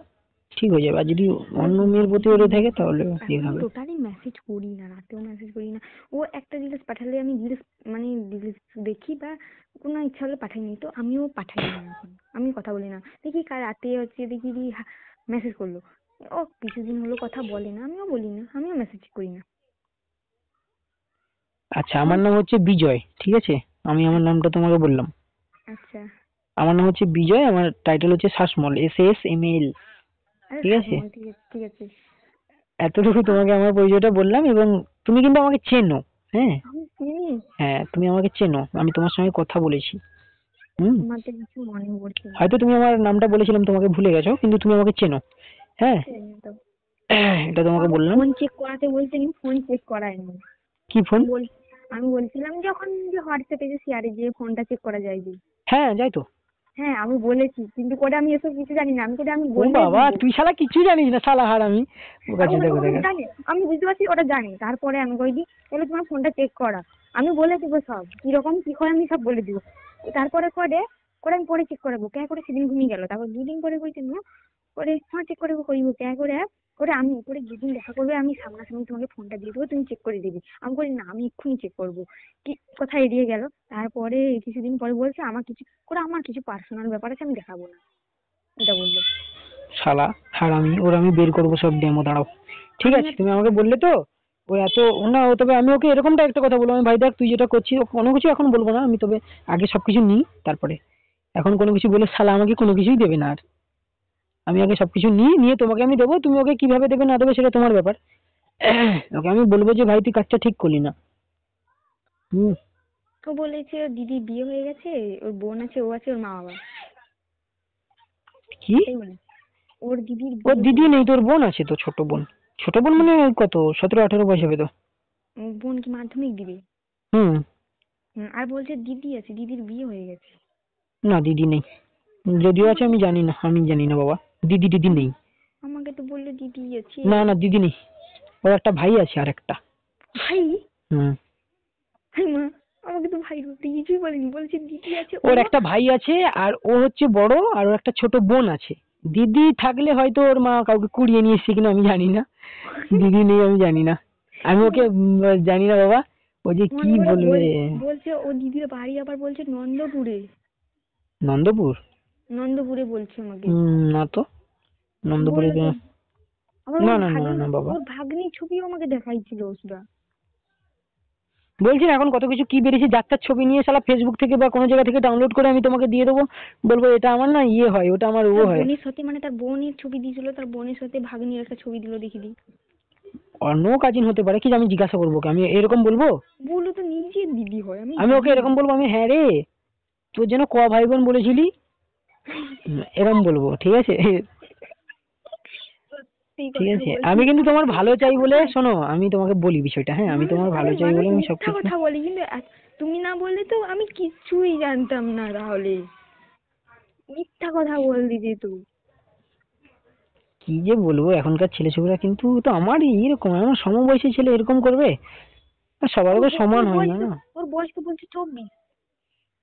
ঠিক হয়ে যাবে, আর যদি অন্য মেয়ের প্রতি ওরে থাকে তাহলে ঠিক এখন হবে। টোটালি মেসেজ করি না, রাতেও মেসেজ করি না। ও একটা রিলস পাঠালে আমি রিলস, মানে রিলস দেখি বা কোনো ইচ্ছা হলে পাঠাই নি, তো আমিও পাঠাই না এখন, আমি কথা বলি না। দেখি কাল রাতে হচ্ছে দেখি মেসেজ করলো, ও কিছুদিন হলো কথা বলে না, আমিও বলি না, আমিও মেসেজ করি না। আচ্ছা, আমার নাম হচ্ছে বিজয়, ঠিক আছে? আমি আমার নামটা তোমাকে বললাম। আচ্ছা। আমার নাম হচ্ছে বিজয়, আমার টাইটেল হচ্ছে শাসমল, SSML, আরে ঠিক আছে? শাসমল, ঠিক আছে ঠিক আছে। এতটুকু তোমাকে আমার পরিচয়টা বললাম, এবং তুমি কিন্তু আমাকে চেনো, হ্যাঁ? আমি চিনি, হ্যাঁ তুমি আমাকে চেনো, আমি তোমার সঙ্গে কথা বলেছি। হুম। আমার তো কিছু মনে পড়ছে না। হয়তো তুমি আমার নামটা বলেছিলাম, তোমাকে ভুলে গেছো, কিন্তু তুমি আমাকে চেনো, হ্যাঁ? জানি তো। এটা তোমাকে বললাম। ফোন চেক করাতে বলছে, কিন্তু ফোন চেক করায়নি। কি ফোন? আমি বল আমি বলছিলাম যখন যে হোয়াটসঅ্যাপে যে শেয়ারে যে ফোনটা চেক করা যায় যে, হ্যাঁ যাই তো। হ্যাঁ আমি বলেছি, কিন্তু করে আমি এসব কিছু জানি না, আমি করে আমি ও বললে বাবা, বুঝবো। তুই শালা কিছু জানিস না শালা, হার আমি আর বোকাচোদা ওটা কোথাকার। জানে, আমি বুঝতে পারছি ওটা জানে, তারপরে আমি কই দি তাহলে তোমার ফোনটা চেক করা, আমি বলে দেবো সব কিরকম কি হয় আমি সব বলে দিব। তারপরে করে করে আমি পরে চেক করাবো, কে করে সেদিন ঘুমিয়ে গেল, তারপর দুদিন পরে কইছে না, করে হ্যাঁ চেক করে করিব কে করে, করে আমি করে যেদিন দেখা করবে আমি সামনাসামনি তোমাকে ফোনটা দিয়ে দেবো, তুমি চেক করে দিবি। আমি করি না, আমি এক্ষুনি চেক করবো, কি কথা এড়িয়ে গেল। তারপরে কিছুদিন পরে বলছে আমার কিছু করে, আমার কিছু পার্সোনাল ব্যাপার আছে আমি দেখাবো না, এটা বললো। শালা হারামি, ওর আমি বের করবো সব ডেমো, দাঁড়াও। ঠিক আমি আছে, আর তুমি আমাকে বললে তো, ও এত না, ও তবে আমি ওকে এরকমটা একটা কথা বলবো, আমি ভাই দেখ তুই যেটা করছিস, কোনো কিছু এখন বলবো না আমি, তবে আগে সবকিছু নিই তারপরে। এখন কোনো কিছু বলে শালা আমাকে কোনো কিছুই দেবে না আর। আমি আগে সবকিছু নিয়ে তোমাকে আমি দেবো, তুমি ওকে কিভাবে দেবে না দেবে সেটা তোমার ব্যাপার। ওকে আমি বলবো যে ভাই তুই কাজটা ঠিক করলি না। হুম। ও বলেছে ওর দিদির বিয়ে হয়ে গেছে, ওর বোন আছে, ও আছে, ওর মা বাবা, কি? এটাই বলে। ওর দিদির ওর বিয়ে দিদি হয়ে নেই, গেছে। তোর বোন আছে তো, ছোট বোন। ছোট বোন মানে কত, 17-18 বয়স হবে তো। বোন কি মাধ্যমিক দিবে? হুম। আর বলছে দিদি আছে, দিদির বিয়ে হয়ে গেছে। না দিদি নেই, যদিও আছে আমাকে আমি জানি না বাবা, দিদি নেই। আমাকে তো বললো দিদি আছে। না না দিদি নেই, ওর একটা ভাই আছে আর একটা। ভাই? হুম। হাই মা, আমাকে তো ভাই বলতে কিছুই বলেনি, বলছে দিদি আছে ও। ওর একটা ভাই আছে, আর ও হচ্ছে বড়, আর ওর একটা ছোট বোন আছে। দিদি থাকলে হয়তো ওর মা কাউকে কুড়িয়ে নিয়ে এসছে কিনা আমি জানি না, দিদি নেই আমি জানি না। আমি ওকে জানি না বাবা, ও যে কি মনে করে বলবে। বলছে ও দিদির বাড়ি আবার বলছে নন্দপুরে। নন্দপুর? নন্দপুরে বলছে আমাকে। না তো, নন্দপুরে বললো তো, আবার না ওর না না ভাগ্নি, না বাবা। ওর ভাগ্নির ছবিও আমাকে দেখাইছিল ওরা। বলছি না এখন কত কিছু কি বেরিয়েছে, যাত্রার ছবি নিয়ে শালা ফেসবুক থেকে বা কোনো জায়গা থেকে ডাউনলোড করে আমি তোমাকে দিয়ে দেবো, বলবো এটা আমার না ইয়ে হয়, ওটা আমার ও তার হয়। বোনের সাথে, মানে তার বোনের ছবি দিয়েছিল, তার বোনের সাথে ভাগ্নির একটা ছবি দিল, দেখি দি। অন্য কাজিন হতে পারে, কি আমি জিজ্ঞাসা করবো ওকে, আমি এরকম বলবো? বললো তো নিজের দিদি হয়, আমি আমি ওকে দিদি এরকম বলবো, আমি হ্যাঁ রে তোর যেন ভাই বোন বলেছিলি, এরকম বলবো, ঠিক আছে? সত্যি ঠিক কথা আছে, বলছি। আমি কিন্তু তোমার ভালো মিথ্যা চাই বলে, কথা, শোনো আমি তোমাকে বলি বিষয়টা, হ্যাঁ আমি তোমার ভালো চাই বলে আমি মিথ্যা সবকিছু। কথা বলি, কিন্তু তুমি না বললে তো আমি কিছুই জানতাম না, তাহলে মিথ্যা কথা বল দিদি তুই। কি যে বলবো, এখনকার ছেলে ছেলেরা কিন্তু তো আমারই এরকম, আমার সমবয়সী ছেলে এরকম করবে? আর সবারও তো সমান ওর হয় বয়স না। তো ওর বয়স তো বলছে 24।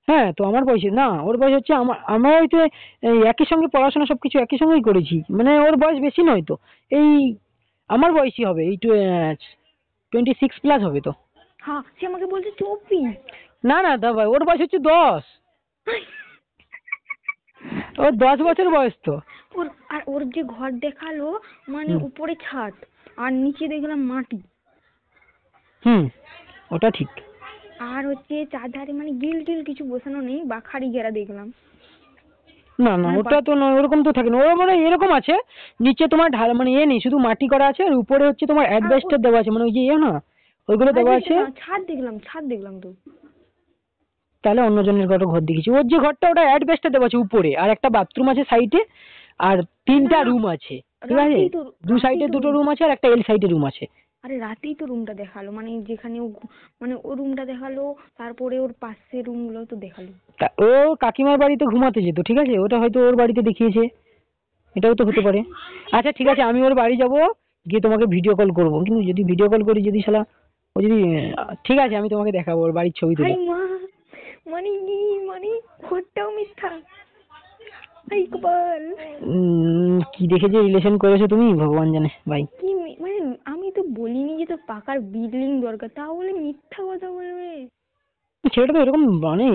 হ্যাঁ, তো আমার বয়সে না, ওর বয়স হচ্ছে আমরা হয়তো এই একই সঙ্গে পড়াশোনা সবকিছু একই সঙ্গেই করেছি, মানে ওর বয়স বেশি নয় তো, এই আমার বয়সই হবে, এই 26+ হবে তো। হ্যাঁ, সে আমাকে বলছে 24। না না দা ভাই, ওর বয়স হচ্ছে 10। ওর 10 বছর বয়স তো। ওর যে ঘর দেখালো, মানে হুম উপরে ছাদ আর নিচে দেখলাম মাটি, হুম, ওটা ঠিক। আর হচ্ছে চারধারে মানে গিল টিল কিছু বসানো নেই, বাখারি ঘেরা দেখলাম। না না, মানে ওটা তো নয়, ওরকম তো থাকে না, ওর মানে এরকম আছে, নিচে তোমার ঢাল মানে নেই, শুধু মাটি করা আছে, আর উপরে হচ্ছে তোমার অ্যাডভেস্টার দেওয়া আছে, মানে ওই যে না, ওইগুলো দেওয়া আছে। ছাদ দেখলাম তো। তাহলে অন্যজনের ঘর দেখেছি, ওর যে ঘরটা ওটা অ্যাডভেস্টার দেওয়া আছে উপরে, আর একটা বাথরুম আছে সাইডে, আর না 3টা না, রুম আছে, ঠিক আছে, রাতেই তো দু সাইডে দুটো room। রুম আছে, আর একটা এল সাইডে রুম আছে। আরে রাতেই তো রুমটা দেখালো, মানে যেখানে মানে ও রুমটা দেখালো, তারপরে ওর পাশের রুম গুলো তো দেখালো। তা ও কাকিমার বাড়িতে ঘুমাতে যেত, ঠিক আছে, ওটা হয়তো ওর বাড়িতে দেখিয়েছে, এটাও তো হতে পারে। আচ্ছা ঠিক আছে, আমি ওর বাড়ি যাব, গিয়ে তোমাকে ভিডিও কল করবো, কিন্তু যদি ভিডিও কল করি, যদি শালা ও যদি ঠিক আছে, আমি তোমাকে দেখাবো ওর বাড়ির ছবি তুলে। হাই মা, মানে কি, মানে ঘরটাও মিথ্যা। হাই কপাল। কি দেখে যে রিলেশন করেছো তুমি, ভগবান জানে ভাই। কি মানে আমি তো বলিনি যে তোর পাকার বিল্ডিং দরকার, তাহলে মিথ্যা কথা বলবে। ছেলেটা তো এরকম, মানে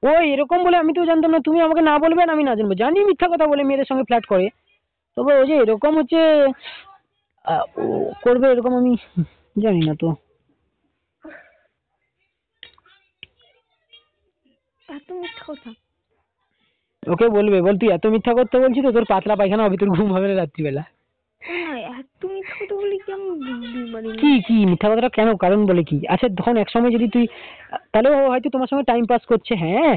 ও এরকম বলে আমি তো জানতাম না, তুমি আমাকে না বলবে আর আমি না জানবো, জানি মিথ্যা কথা বলে মেয়েদের সঙ্গে ফ্ল্যাট করে, তবে ও যে এরকম হচ্ছে ও করবে এরকম আমি জানি না তো। এত মিথ্যা কথা। ওকে বলবে, বল তুই এত মিথ্যা করতে বলছিস তো তোর পাতলা পায়খানা হবে, তোর ঘুম হবে না রাত্রিবেলা। না, এত মিথ্যা কথা বলি কি আমি বুঝতে পারি না। কি কি মিথ্যা কথাটা কেন, কারণ বলে কি? আচ্ছা তখন এক সময় যদি তুই, তাহলে ও হয়তো তোমার সঙ্গে টাইম পাস করছে, হ্যাঁ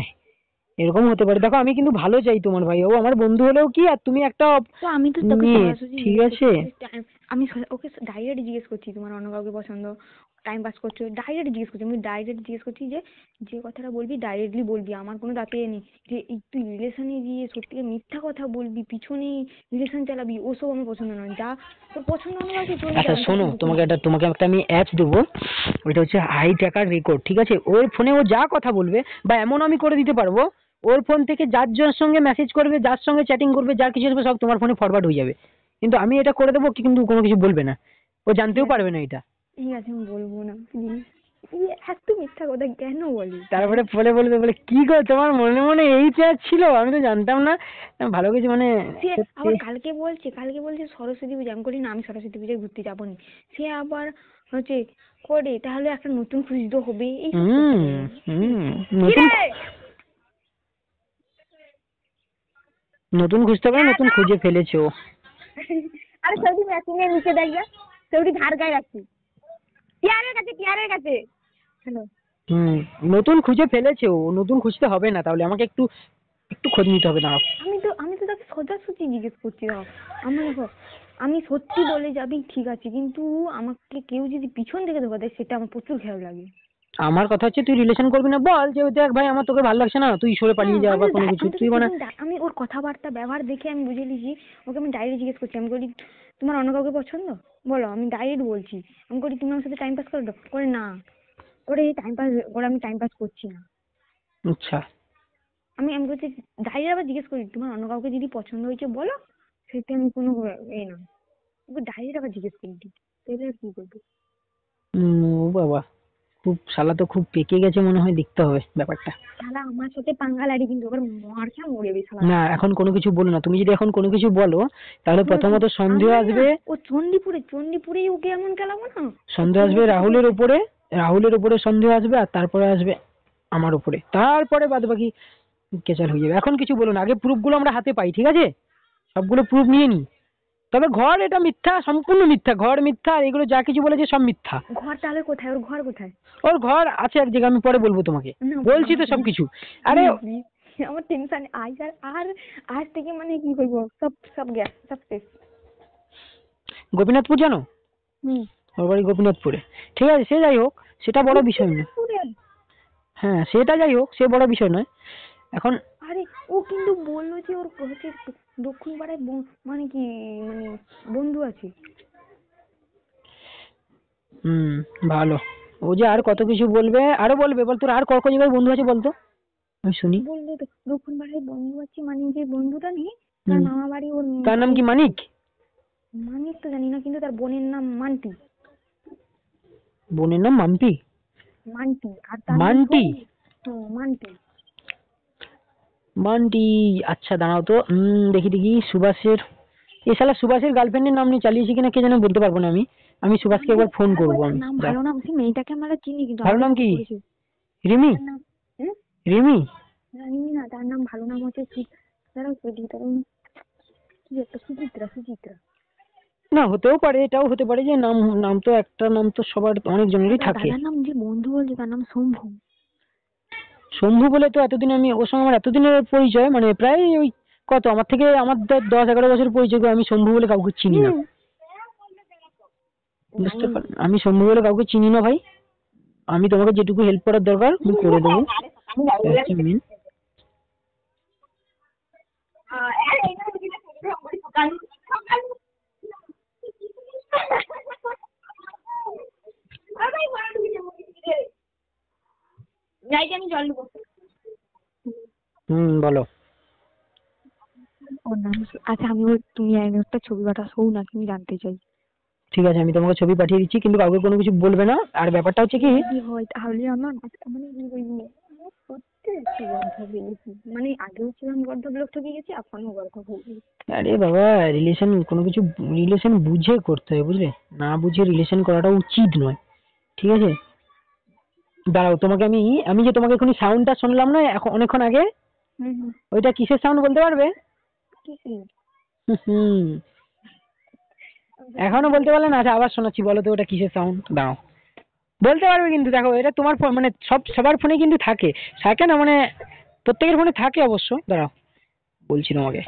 এরকম হতে পারে। দেখো আমি কিন্তু ভালো চাই তোমার ভাই, ও আমার বন্ধু হলেও কি, আর তুমি একটা তো আমি তো তোকে মেয়ে, সরাসরি ঠিক জিজ্ঞেস আছে। করছি, আমি ওকে ডাইরেক্ট জিজ্ঞেস করছি তোমার অন্য কাউকে পছন্দ, টাইম পাস করছো, ডাইরেক্ট জিজ্ঞেস করছি, আমি ডাইরেক্ট জিজ্ঞেস করছি যে যে কথাটা বলবি ডাইরেক্টলি বলবি, আমার কোনো তাতে নেই যে তুই রিলেশনে গিয়ে সত্যি মিথ্যা কথা বলবি, পিছনে রিলেশন চালাবি, ওসব আমার পছন্দ নয়। যা তোর পছন্দ অন্য কাউকে চলে আচ্ছা যা, শোনো, তোমাকে একটা আমি অ্যাপস দেবো, ওইটা হচ্ছে হাই ট্র্যাকার রেকর্ড, ঠিক আছে, ওর ফোনে ও যা কথা বলবে, বা এমন আমি করে দিতে পারবো, ওর ফোন থেকে যার সঙ্গে মেসেজ করবে, যার সঙ্গে চ্যাটিং করবে, যার কিছু আসবে, সব তোমার ফোনে ফরওয়ার্ড হয়ে যাবে, কিন্তু আমি এটা করে দেবো, কিন্তু কোনো কিছু বলবে না, ও জানতেও পারবে না এটা। ঠিক আছে আমি বলবো না প্লিজ। এত মিথ্যা কথা কেন বলি? তারপরে বলবে বলে কি গো তোমার মনে মনে এই প্যাচ ছিল, আমি তো জানতাম না, ভালো কিছু মানে সে সত্যি। আবার কালকে বলছে সরস্বতী পূজা, আমি বলি না আমি সরস্বতী পূজায় ঘুরতে যাবো না। সে আবার হচ্ছে করে, তাহলে একটা নতুন খুশি তো হবে এই সব হুম হুম, নতুন নতুন খুঁজতে হবে না, নতুন খুঁজে ফেলেছো। আরে সৌদি ম্যাচিং এর নিচে দেখবে, সৌদি ধার গায়ে রাখছি টিয়ারের কাছে। হ্যালো। হুম, নতুন খুঁজে ফেলেছে ও, নতুন খুঁজতে হবে না, তাহলে আমাকে একটু একটু খোঁজ নিতে হবে না। আমি তো তাকে সোজাসুজি জিজ্ঞেস করছি, দেখো আমার দেখো, আমি সত্যি বলে যাবি ঠিক আছে, কিন্তু আমাকে কেউ যদি পিছন থেকে ধোকা দেয় সেটা আমার প্রচুর খারাপ লাগে। আমার কথা হচ্ছে তুই রিলেশন করবি না, বল যে দেখ ভাই আমার তোকে ভালো লাগছে না, তুই সরে পালিয়ে যা বা কোনো কিছু, তুই মানে আমি ওর কথাবার্তা ব্যবহার দেখে আমি বুঝে নিয়েছি। ওকে আমি ডাইরেক্ট জিজ্ঞেস করছি, আমি বলি তোমার অন্য কাউকে পছন্দ, বলো, আমি ডাইরেক্ট বলছি। আমি বলি তুমি আমার সাথে টাইম পাস করো, করে না, আমি টাইম পাস করছি না। আচ্ছা। আমি বলছি ডাইরেক্ট, আবার জিজ্ঞেস করি তোমার অন্য কাউকে যদি পছন্দ হয়েছে বলো, সেটা আমি কোনো না, ওকে ডাইরেক্ট আবার জিজ্ঞেস করি, তাহলে আর কি করবো? ও বাবা, খুব শালা তো খুব পেকে গেছে মনে হয়, দেখতে হবে ব্যাপারটা। শালা আমার সাথে পাঙ্গা লাড়ি কিন্তু ওর মার খেয়ে মরে যাবে শালা। না এখন কোনো কিছু বলো না, তুমি যদি এখন কোনো কিছু বলো তাহলে প্রথমত সন্দেহ আসবে। ও চণ্ডীপুরেই ওকে এমন খেলাবো না। সন্দেহ আসবে রাহুলের উপরে সন্দেহ আসবে, আর তারপরে আসবে আমার উপরে, তারপরে বাদ বাকি কেচাল হয়ে যাবে। এখন কিছু বলো না, আগে প্রুফগুলো আমরা হাতে পাই, ঠিক আছে, সবগুলো প্রুফ নিয়ে নি। তবে ঘর এটা মিথ্যা, সম্পূর্ণ মিথ্যা, ঘর মিথ্যা, আর এগুলো যা কিছু বলেছে সব মিথ্যা। ঘর তাহলে কোথায়, ওর ঘর কোথায়? ওর ঘর আছে এক জায়গায়, আমি পরে বলবো তোমাকে, না, বলছি তো সবকিছু। আরে please, আমার টেনশন আর আজ থেকে মানে কি করবো, সব গ্যাস সব শেষ। গোপীনাথপুর জানো, হুম। ওর বাড়ি গোপীনাথপুরে, ঠিক আছে, সে যাই হোক, সেটা বড় বিষয় নয়। হ্যাঁ সেটা যাই হোক, সে বড় বিষয় নয় এখন। আরে ও কিন্তু বললো যে ওর হচ্ছে দক্ষিণ পাড়ায় মানে কি, মানে বন্ধু আছে। হুম, ভালো, ও যে আর কত কিছু বলবে, আরো বলবে। বল তোর আর কত জায়গায় বন্ধু আছে বলতো, আমি শুনি। বললো তো দক্ষিণ পাড়ায় বন্ধু আছে, মানে যে বন্ধুটা নেই তার হুম। মামা বাড়ি ওর তার নাম কি মানিক? মানিক তো জানি না, কিন্তু তার বোনের নাম মান্টি। বোনের নাম মাম্পি? মান্টি, আর তার নাম মান্টি? মান্টি। মান্টি, আচ্ছা দাঁড়াও তো, দেখি দেখি সুভাষের, এ শালা সুভাষের গার্লফ্রেন্ডের নাম নিয়ে চালিয়েছি কিনা কে যেন, বলতে পারবো না আমি। আমি সুভাষকে একবার ফোন করবো আমি। নাম ভালো নাম, সেই মেয়েটাকে আমরা চিনি কিন্তু ভালো আমাদের নাম সাথে কি? পরিচয়। রিমি? তার নাম রিমি? জানি না, তার নাম ভালো নাম হচ্ছে দাঁড়াও কি একটা সুচিত্রা, সুচিত্রা। না হতেও পারে, এটাও হতে পারে যে নাম, নাম তো একটা নাম তো সবার অনেক জনেরই থাকে। দাদার নাম যে বন্ধু বলছে তার নাম শম্ভু। শম্ভু বলে তো এতদিন আমি ওর সঙ্গে আমার এতদিনের পরিচয়, মানে প্রায় ওই কত আমার থেকে আমার 10-11 বছর পরিচয় করে, আমি শম্ভু বলে কাউকে চিনি না। বুঝতে পার, আমি শম্ভু বলে কাউকে চিনি না ভাই। আমি তোমাকে যেটুকু হেল্প করার দরকার আমি করে দেবো। একটা মিনিট। আমি জল নেবো। বলো। ওর নাম আচ্ছা, তুমি একটা ছবি পাঠাও না, তুমি জানতে চাই। ঠিক আছে, আমি তোমাকে ছবি পাঠিয়ে দিচ্ছি, কিন্তু কাউকে কোনো কিছু বলবে না। আর ব্যাপারটা হচ্ছে কি, যদি হয় তাহলে আমার মানে কি বলবো, সত্যি একটু গর্ধব হয়েছি, মানে আগেও ছিলাম গর্ধব লোক ঠকে গেছি, এখনো গর্ধব হয়ে গেছি। আরে বাবা, রিলেশন কোনো কিছু রিলেশন বুঝে করতে হয়, বুঝলে? না বুঝে রিলেশন করাটা উচিত নয়, ঠিক আছে? দাঁড়াও, তোমাকে আমি, আমি যে তোমাকে এখনই সাউন্ডটা শুনলাম না এখন অনেকক্ষণ আগে, ওইটা কিসের সাউন্ড বলতে পারবে? হুম, এখনো বলতে পারলে না? আচ্ছা আবার শোনাচ্ছি, বলো তো ওটা কিসের সাউন্ড। দাঁড়াও, বলতে পারবে কিন্তু। দেখো এটা তোমার ফোন, মানে সবার ফোনে কিন্তু থাকে, থাকে না মানে প্রত্যেকের ফোনে থাকে অবশ্য। দাঁড়াও বলছি তোমাকে।